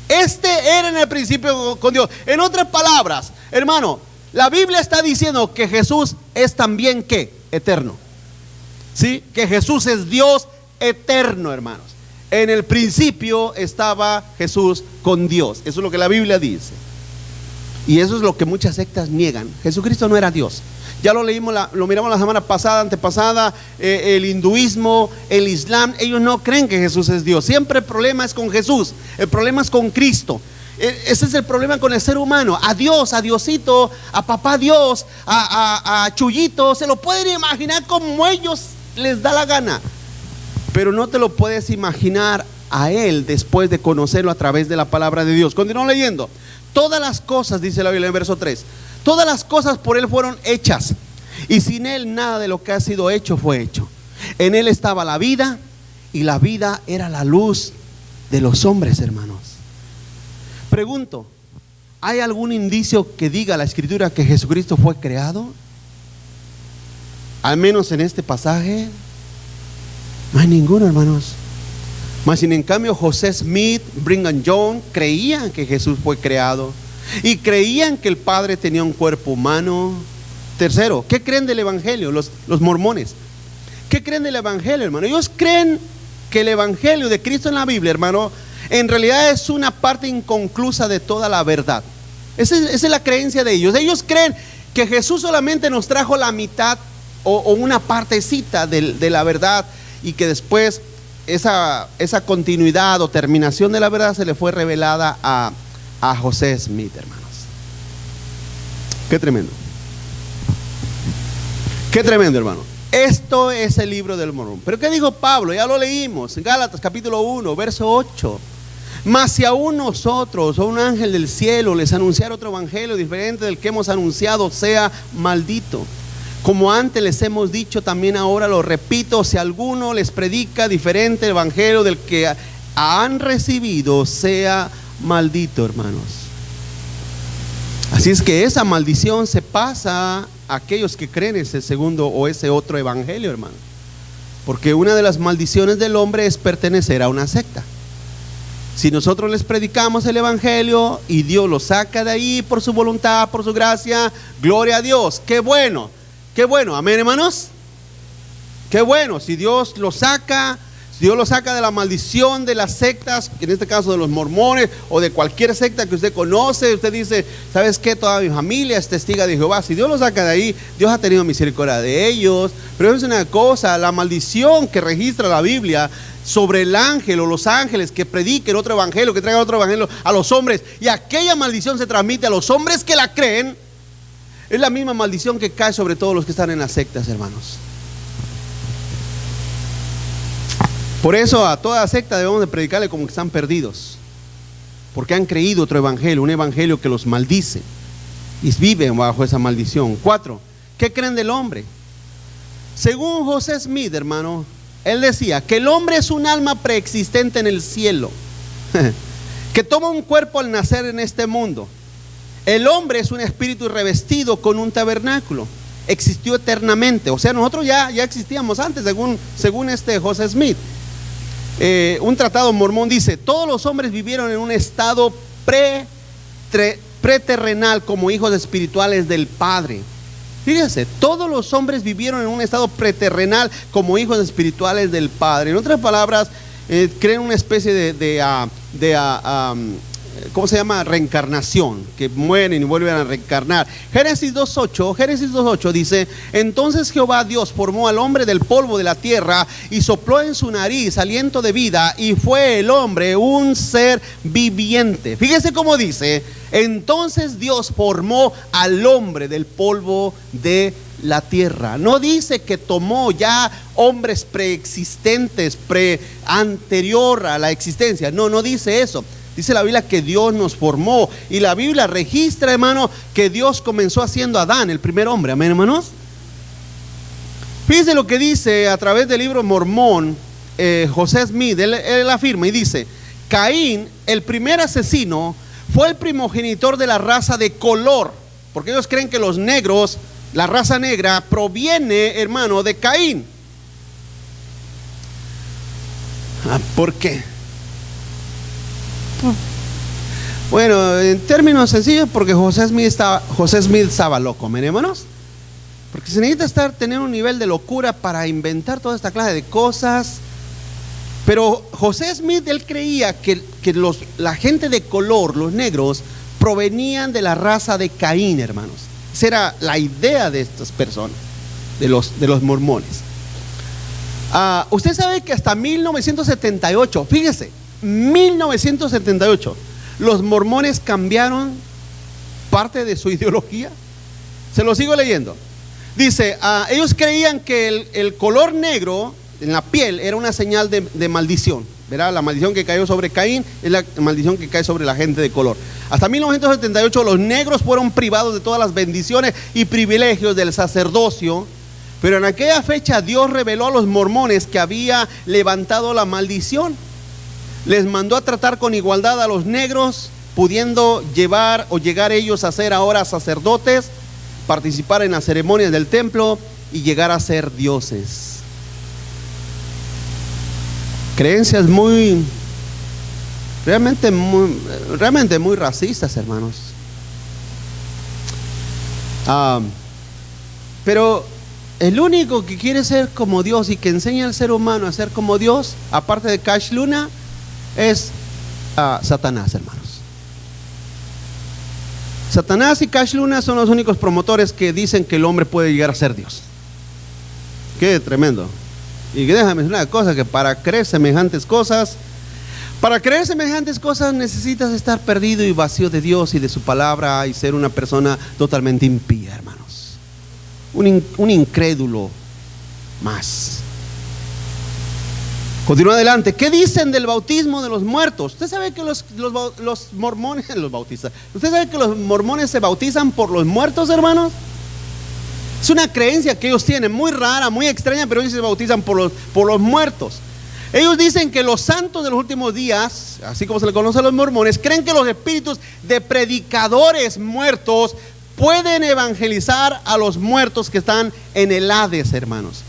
era en el principio con Dios. En otras palabras, hermano, la Biblia está diciendo que Jesús es también, ¿qué? Eterno. ¿Sí? Que Jesús es Dios eterno, hermanos. En el principio estaba Jesús con Dios. Eso es lo que la Biblia dice. Y eso es lo que muchas sectas niegan. Jesucristo no era Dios. Ya lo leímos, lo miramos la semana pasada, antepasada. El hinduismo, el islam, ellos no creen que Jesús es Dios. Siempre el problema es con Jesús, el problema es con Cristo. Ese es el problema con el ser humano. A Dios, a Diosito, a papá Dios, a Chuyito, se lo pueden imaginar como ellos les da la gana, pero no te lo puedes imaginar a Él después de conocerlo a través de la palabra de Dios. Continúo leyendo. Todas las cosas, dice la Biblia en verso 3, todas las cosas por Él fueron hechas, y sin Él nada de lo que ha sido hecho fue hecho. En Él estaba la vida, y la vida era la luz de los hombres, hermanos. Pregunto, ¿hay algún indicio que diga la Escritura que Jesucristo fue creado? Al menos en este pasaje no hay ninguno, hermanos. Mas sin en cambio José Smith, Brigham Young creían que Jesús fue creado y creían que el Padre tenía un cuerpo humano. Tercero, ¿qué creen del Evangelio? Los mormones, ¿qué creen del Evangelio, hermano? Ellos creen que el Evangelio de Cristo en la Biblia, hermano, en realidad es una parte inconclusa de toda la verdad. Esa es la creencia de ellos. Ellos creen que Jesús solamente nos trajo la mitad o una partecita de la verdad, y que después esa continuidad o terminación de la verdad se le fue revelada a José Smith, hermanos. Qué tremendo. Qué tremendo, hermano. Esto es el libro del Mormón. Pero ¿qué dijo Pablo? Ya lo leímos en Gálatas capítulo 1, verso 8. Mas si aún nosotros o un ángel del cielo les anunciara otro evangelio diferente del que hemos anunciado, sea maldito. Como antes les hemos dicho, también ahora lo repito, si alguno les predica diferente el evangelio del que han recibido, sea maldito, hermanos. Así es que esa maldición se pasa a aquellos que creen ese segundo o ese otro evangelio, hermano. Porque una de las maldiciones del hombre es pertenecer a una secta. Si nosotros les predicamos el evangelio y Dios lo saca de ahí por su voluntad, por su gracia, gloria a Dios. Qué bueno, amén, hermanos. Qué bueno, si Dios lo saca, de la maldición de las sectas, en este caso de los mormones o de cualquier secta que usted conoce. Usted dice, ¿sabes qué? Toda mi familia es testiga de Jehová. Si Dios lo saca de ahí, Dios ha tenido misericordia de ellos. Pero es una cosa, la maldición que registra la Biblia sobre el ángel o los ángeles que prediquen otro evangelio, que traigan otro evangelio a los hombres, y aquella maldición se transmite a los hombres que la creen, es la misma maldición que cae sobre todos los que están en las sectas, hermanos. Por eso a toda secta debemos de predicarle como que están perdidos, porque han creído otro evangelio, un evangelio que los maldice y viven bajo esa maldición. 4. ¿Qué creen del hombre? Según José Smith, hermano, él decía que el hombre es un alma preexistente en el cielo, que toma un cuerpo al nacer en este mundo. El hombre es un espíritu revestido con un tabernáculo, existió eternamente. O sea, nosotros ya existíamos antes, según este José Smith. Un tratado mormón dice: todos los hombres vivieron en un estado preterrenal como hijos espirituales del Padre. Fíjense, todos los hombres vivieron en un estado preterrenal como hijos espirituales del Padre. En otras palabras, creen una especie de ¿cómo se llama? Reencarnación, que mueren y vuelven a reencarnar. Génesis 2.8 dice: entonces Jehová Dios formó al hombre del polvo de la tierra y sopló en su nariz aliento de vida, y fue el hombre un ser viviente. Fíjese cómo dice: entonces Dios formó al hombre del polvo de la tierra. No dice que tomó ya hombres preexistentes, anterior a la existencia. No dice eso. Dice la Biblia que Dios nos formó, y la Biblia registra, hermano, que Dios comenzó haciendo a Adán, el primer hombre. Amén, hermanos. Fíjense lo que dice a través del libro Mormón, José Smith. Él afirma y dice: Caín, el primer asesino, fue el primogenitor de la raza de color, porque ellos creen que los negros, la raza negra, proviene, hermano, de Caín. ¿Por qué? Bueno, en términos sencillos, porque José Smith estaba loco, hermanos. Porque se necesita tener un nivel de locura para inventar toda esta clase de cosas. Pero José Smith, él creía que la gente de color, los negros, provenían de la raza de Caín, hermanos. Esa era la idea de estas personas, de los mormones. Usted sabe que hasta 1978, fíjese, 1978, los mormones cambiaron parte de su ideología. Se lo sigo leyendo. Dice, ellos creían que el color negro en la piel era una señal de maldición, ¿verdad? La maldición que cayó sobre Caín es la maldición que cae sobre la gente de color. Hasta 1978 los negros fueron privados de todas las bendiciones y privilegios del sacerdocio, pero en aquella fecha Dios reveló a los mormones que había levantado la maldición. Les mandó a tratar con igualdad a los negros, pudiendo llevar o llegar ellos a ser ahora sacerdotes, participar en las ceremonias del templo y llegar a ser dioses. Creencias realmente muy racistas, hermanos. Pero el único que quiere ser como Dios y que enseña al ser humano a ser como Dios, aparte de Cash Luna, es Satanás, hermanos. Satanás y Cash Luna son los únicos promotores que dicen que el hombre puede llegar a ser Dios. Qué tremendo. Y déjame decir una cosa, que para creer semejantes cosas necesitas estar perdido y vacío de Dios y de su palabra y ser una persona totalmente impía, hermanos. Un incrédulo más. Continúa adelante. ¿Qué dicen del bautismo de los muertos? Usted sabe que los mormones los bautizan. ¿Usted sabe que los mormones se bautizan por los muertos, hermanos? Es una creencia que ellos tienen, muy rara, muy extraña, pero ellos se bautizan por los muertos. Ellos dicen que los santos de los últimos días, así como se le conoce a los mormones, creen que los espíritus de predicadores muertos pueden evangelizar a los muertos que están en el Hades, hermanos.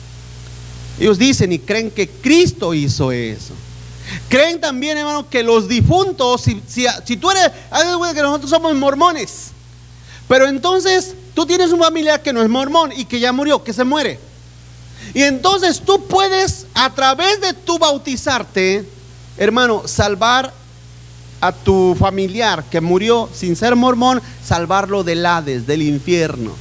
Ellos dicen y creen que Cristo hizo eso. Creen también, hermano, que los difuntos, si tú eres, haz de cuenta que nosotros somos mormones, pero entonces tú tienes un familiar que no es mormón y que ya murió, que se muere. Y entonces tú puedes, a través de tu bautizarte, hermano, salvar a tu familiar que murió sin ser mormón, salvarlo del Hades, del infierno.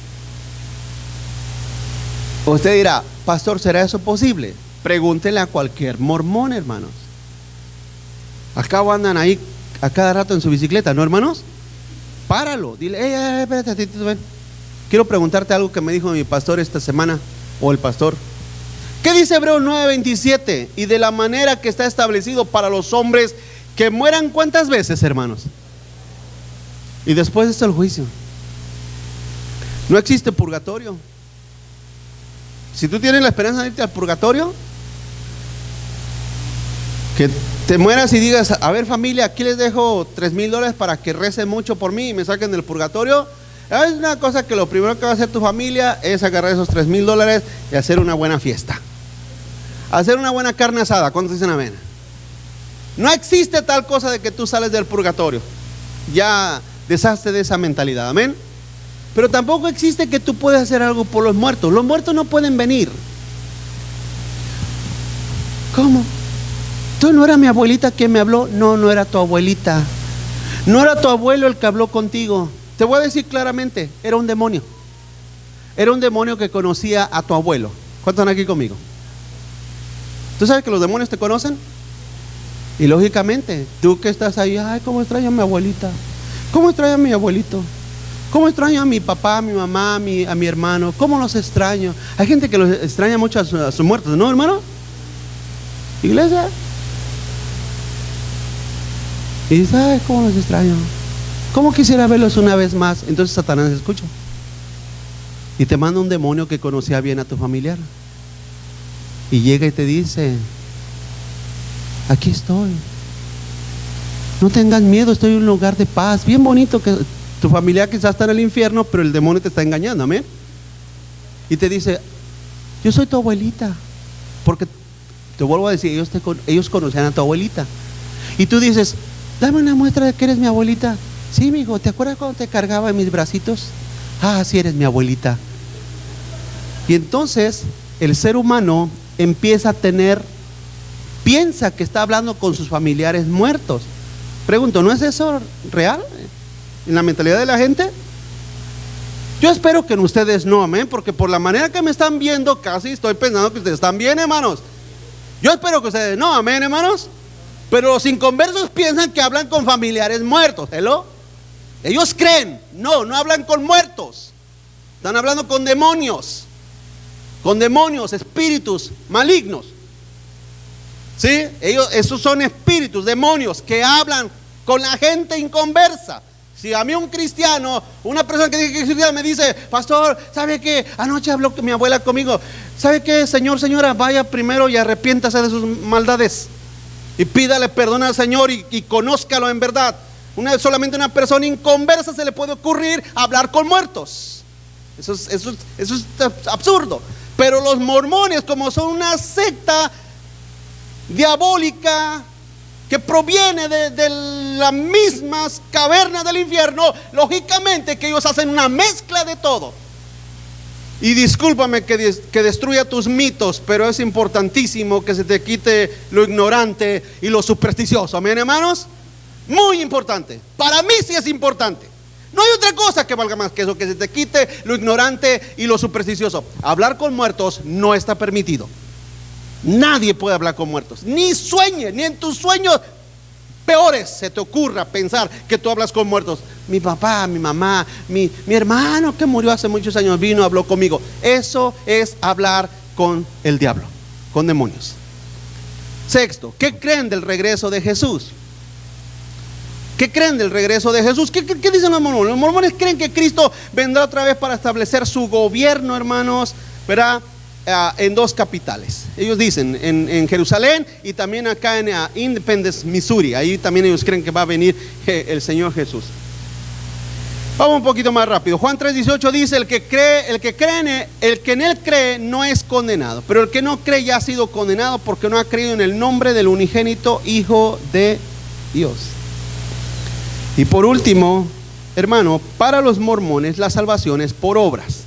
Usted dirá, pastor, ¿será eso posible? Pregúntele a cualquier mormón, hermanos. Acá andan ahí a cada rato en su bicicleta, ¿no, hermanos? Páralo, dile, espérate, ven. Quiero preguntarte algo que me dijo mi pastor esta semana, o el pastor. ¿Qué dice Hebreos 9:27? Y de la manera que está establecido para los hombres que mueran, ¿cuántas veces, hermanos? Y después está el juicio. No existe purgatorio. Si tú tienes la esperanza de irte al purgatorio, que te mueras y digas, a ver familia, aquí les dejo $3,000 para que recen mucho por mí y me saquen del purgatorio. Es una cosa que lo primero que va a hacer tu familia es agarrar esos $3,000 y hacer una buena fiesta, hacer una buena carne asada. ¿Cuántos dicen amén? No existe tal cosa de que tú sales del purgatorio. Ya deshazte de esa mentalidad, amén. Pero tampoco existe que tú puedas hacer algo por los muertos. Los muertos no pueden venir. ¿Cómo? ¿Tú no era mi abuelita quien me habló? No, no era tu abuelita. No era tu abuelo el que habló contigo. Te voy a decir claramente, era un demonio. Era un demonio que conocía a tu abuelo. ¿Cuántos están aquí conmigo? ¿Tú sabes que los demonios te conocen? Y lógicamente, tú que estás ahí, ay, cómo extraño a mi abuelita, cómo extraño a mi abuelito, cómo extraño a mi papá, a mi mamá, a mi hermano, cómo los extraño. Hay gente que los extraña mucho a sus muertos, ¿no, hermano? Iglesia. Y dice, ay, cómo los extraño, cómo quisiera verlos una vez más. Entonces Satanás escucha y te manda un demonio que conocía bien a tu familiar y llega y te dice, aquí estoy, no tengas miedo, estoy en un lugar de paz, bien bonito, que tu familiar quizás está en el infierno, pero el demonio te está engañando, amén. Y te dice, yo soy tu abuelita, porque te vuelvo a decir, ellos conocían a tu abuelita. Y tú dices, dame una muestra de que eres mi abuelita. Sí, mijo, ¿te acuerdas cuando te cargaba en mis bracitos? Ah, sí, eres mi abuelita. Y entonces el ser humano empieza a piensa que está hablando con sus familiares muertos. Pregunto, ¿no es eso real en la mentalidad de la gente? Yo espero que en ustedes no, amén, porque por la manera que me están viendo, casi estoy pensando que ustedes están bien, hermanos. Yo espero que ustedes no, amén, hermanos. Pero los inconversos piensan que hablan con familiares muertos. ¿Hello? Ellos creen, no hablan con muertos. Están hablando con demonios, espíritus malignos. ¿Sí? Esos son espíritus, demonios que hablan con la gente inconversa. Si a mí un cristiano, una persona que dice que es cristiana me dice: pastor, ¿sabe qué? Anoche habló mi abuela conmigo. ¿Sabe qué, señor, señora? Vaya primero y arrepiéntase de sus maldades y pídale perdón al Señor y conózcalo en verdad. Solamente una persona inconversa se le puede ocurrir hablar con muertos. Eso es absurdo. Pero los mormones, como son una secta diabólica que proviene de las mismas cavernas del infierno, lógicamente que ellos hacen una mezcla de todo. Y discúlpame que destruya tus mitos, pero es importantísimo que se te quite lo ignorante y lo supersticioso. Amén, hermanos. Muy importante. Para mí sí es importante. No hay otra cosa que valga más que eso, que se te quite lo ignorante y lo supersticioso. Hablar con muertos no está permitido. Nadie puede hablar con muertos. Ni sueñes, ni en tus sueños peores se te ocurra pensar que tú hablas con muertos. Mi papá, mi mamá, mi hermano que murió hace muchos años vino, habló conmigo. Eso es hablar con el diablo, con demonios. Sexto, ¿qué creen del regreso de Jesús? ¿Qué creen del regreso de Jesús? ¿Qué dicen los mormones? Los mormones creen que Cristo vendrá otra vez para establecer su gobierno, hermanos, ¿verdad? En dos capitales. Ellos dicen en Jerusalén y también acá en Independence, Missouri. Ahí también ellos creen que va a venir el Señor Jesús. Vamos un poquito más rápido. Juan 3:18 dice: el que en él cree no es condenado, pero el que no cree ya ha sido condenado porque no ha creído en el nombre del unigénito Hijo de Dios. Y por último, hermano, para los mormones la salvación es por obras.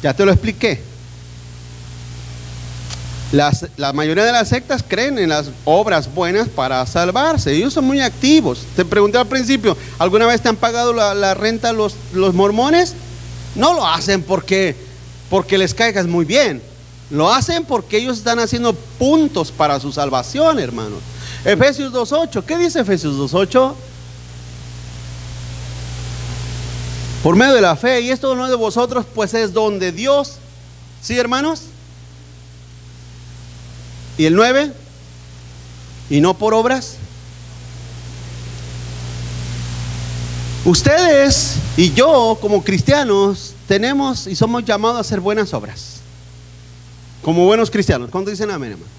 Ya te lo expliqué. La mayoría de las sectas creen en las obras buenas para salvarse. Ellos son muy activos. Te pregunté al principio: ¿alguna vez te han pagado la renta los mormones? No lo hacen porque les caigas muy bien. Lo hacen porque ellos están haciendo puntos para su salvación, hermanos. Efesios 2:8. ¿Qué dice Efesios 2:8? Por medio de la fe, y esto no es de vosotros, pues es don de Dios. ¿Sí, hermanos? ¿Y el 9? ¿Y no por obras? Ustedes y yo, como cristianos, tenemos y somos llamados a hacer buenas obras. Como buenos cristianos. ¿Cuántos dicen amén, hermano?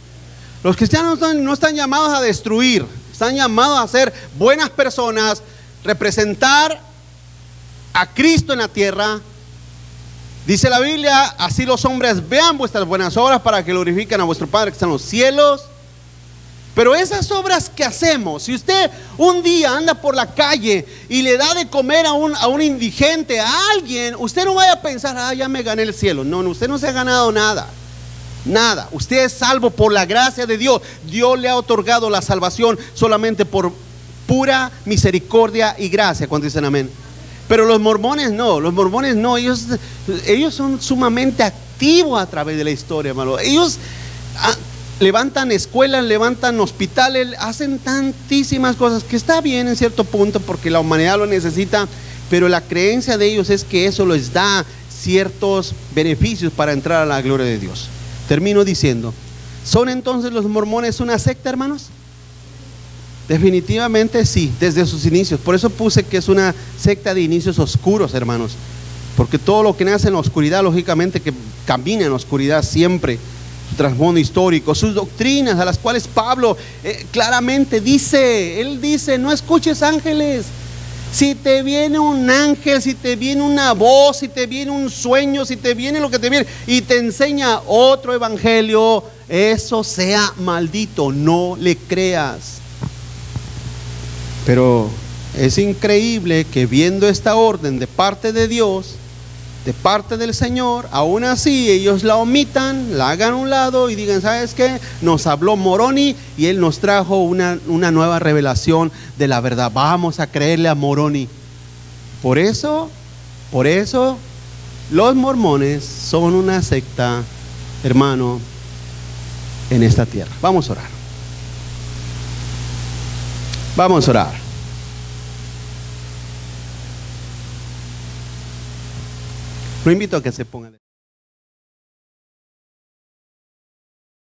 Los cristianos no están llamados a destruir, están llamados a ser buenas personas, representar a Cristo en la tierra. Dice la Biblia: así los hombres vean vuestras buenas obras para que glorifiquen a vuestro Padre que está en los cielos. Pero esas obras que hacemos, si usted un día anda por la calle y le da de comer a un indigente, a alguien, usted no vaya a pensar: ya me gané el cielo. No, usted no se ha ganado nada. Nada, usted es salvo por la gracia de Dios. Dios le ha otorgado la salvación solamente por pura misericordia y gracia. ¿Cuántos dicen amén? Pero los mormones no, ellos son sumamente activos a través de la historia, hermano. Ellos levantan escuelas, levantan hospitales, hacen tantísimas cosas que está bien en cierto punto porque la humanidad lo necesita, pero la creencia de ellos es que eso les da ciertos beneficios para entrar a la gloria de Dios. Termino diciendo: ¿son entonces los mormones una secta, hermanos? Definitivamente sí, desde sus inicios. Por eso puse que es una secta de inicios oscuros, hermanos, porque todo lo que nace en la oscuridad, lógicamente que camina en la oscuridad siempre. Su trasfondo histórico, sus doctrinas, a las cuales Pablo claramente dice, él dice: no escuches ángeles. Si te viene un ángel, si te viene una voz, si te viene un sueño, si te viene lo que te viene y te enseña otro evangelio, eso sea maldito, no le creas. Pero es increíble que viendo esta orden de parte de Dios, de parte del Señor, aún así ellos la omitan, la hagan a un lado y digan: ¿sabes qué? Nos habló Moroni y él nos trajo una nueva revelación de la verdad. Vamos a creerle a Moroni. Por eso Por eso los mormones son una secta, hermano, en esta tierra. Vamos a orar. Vamos a orar. Lo invito a que se ponga.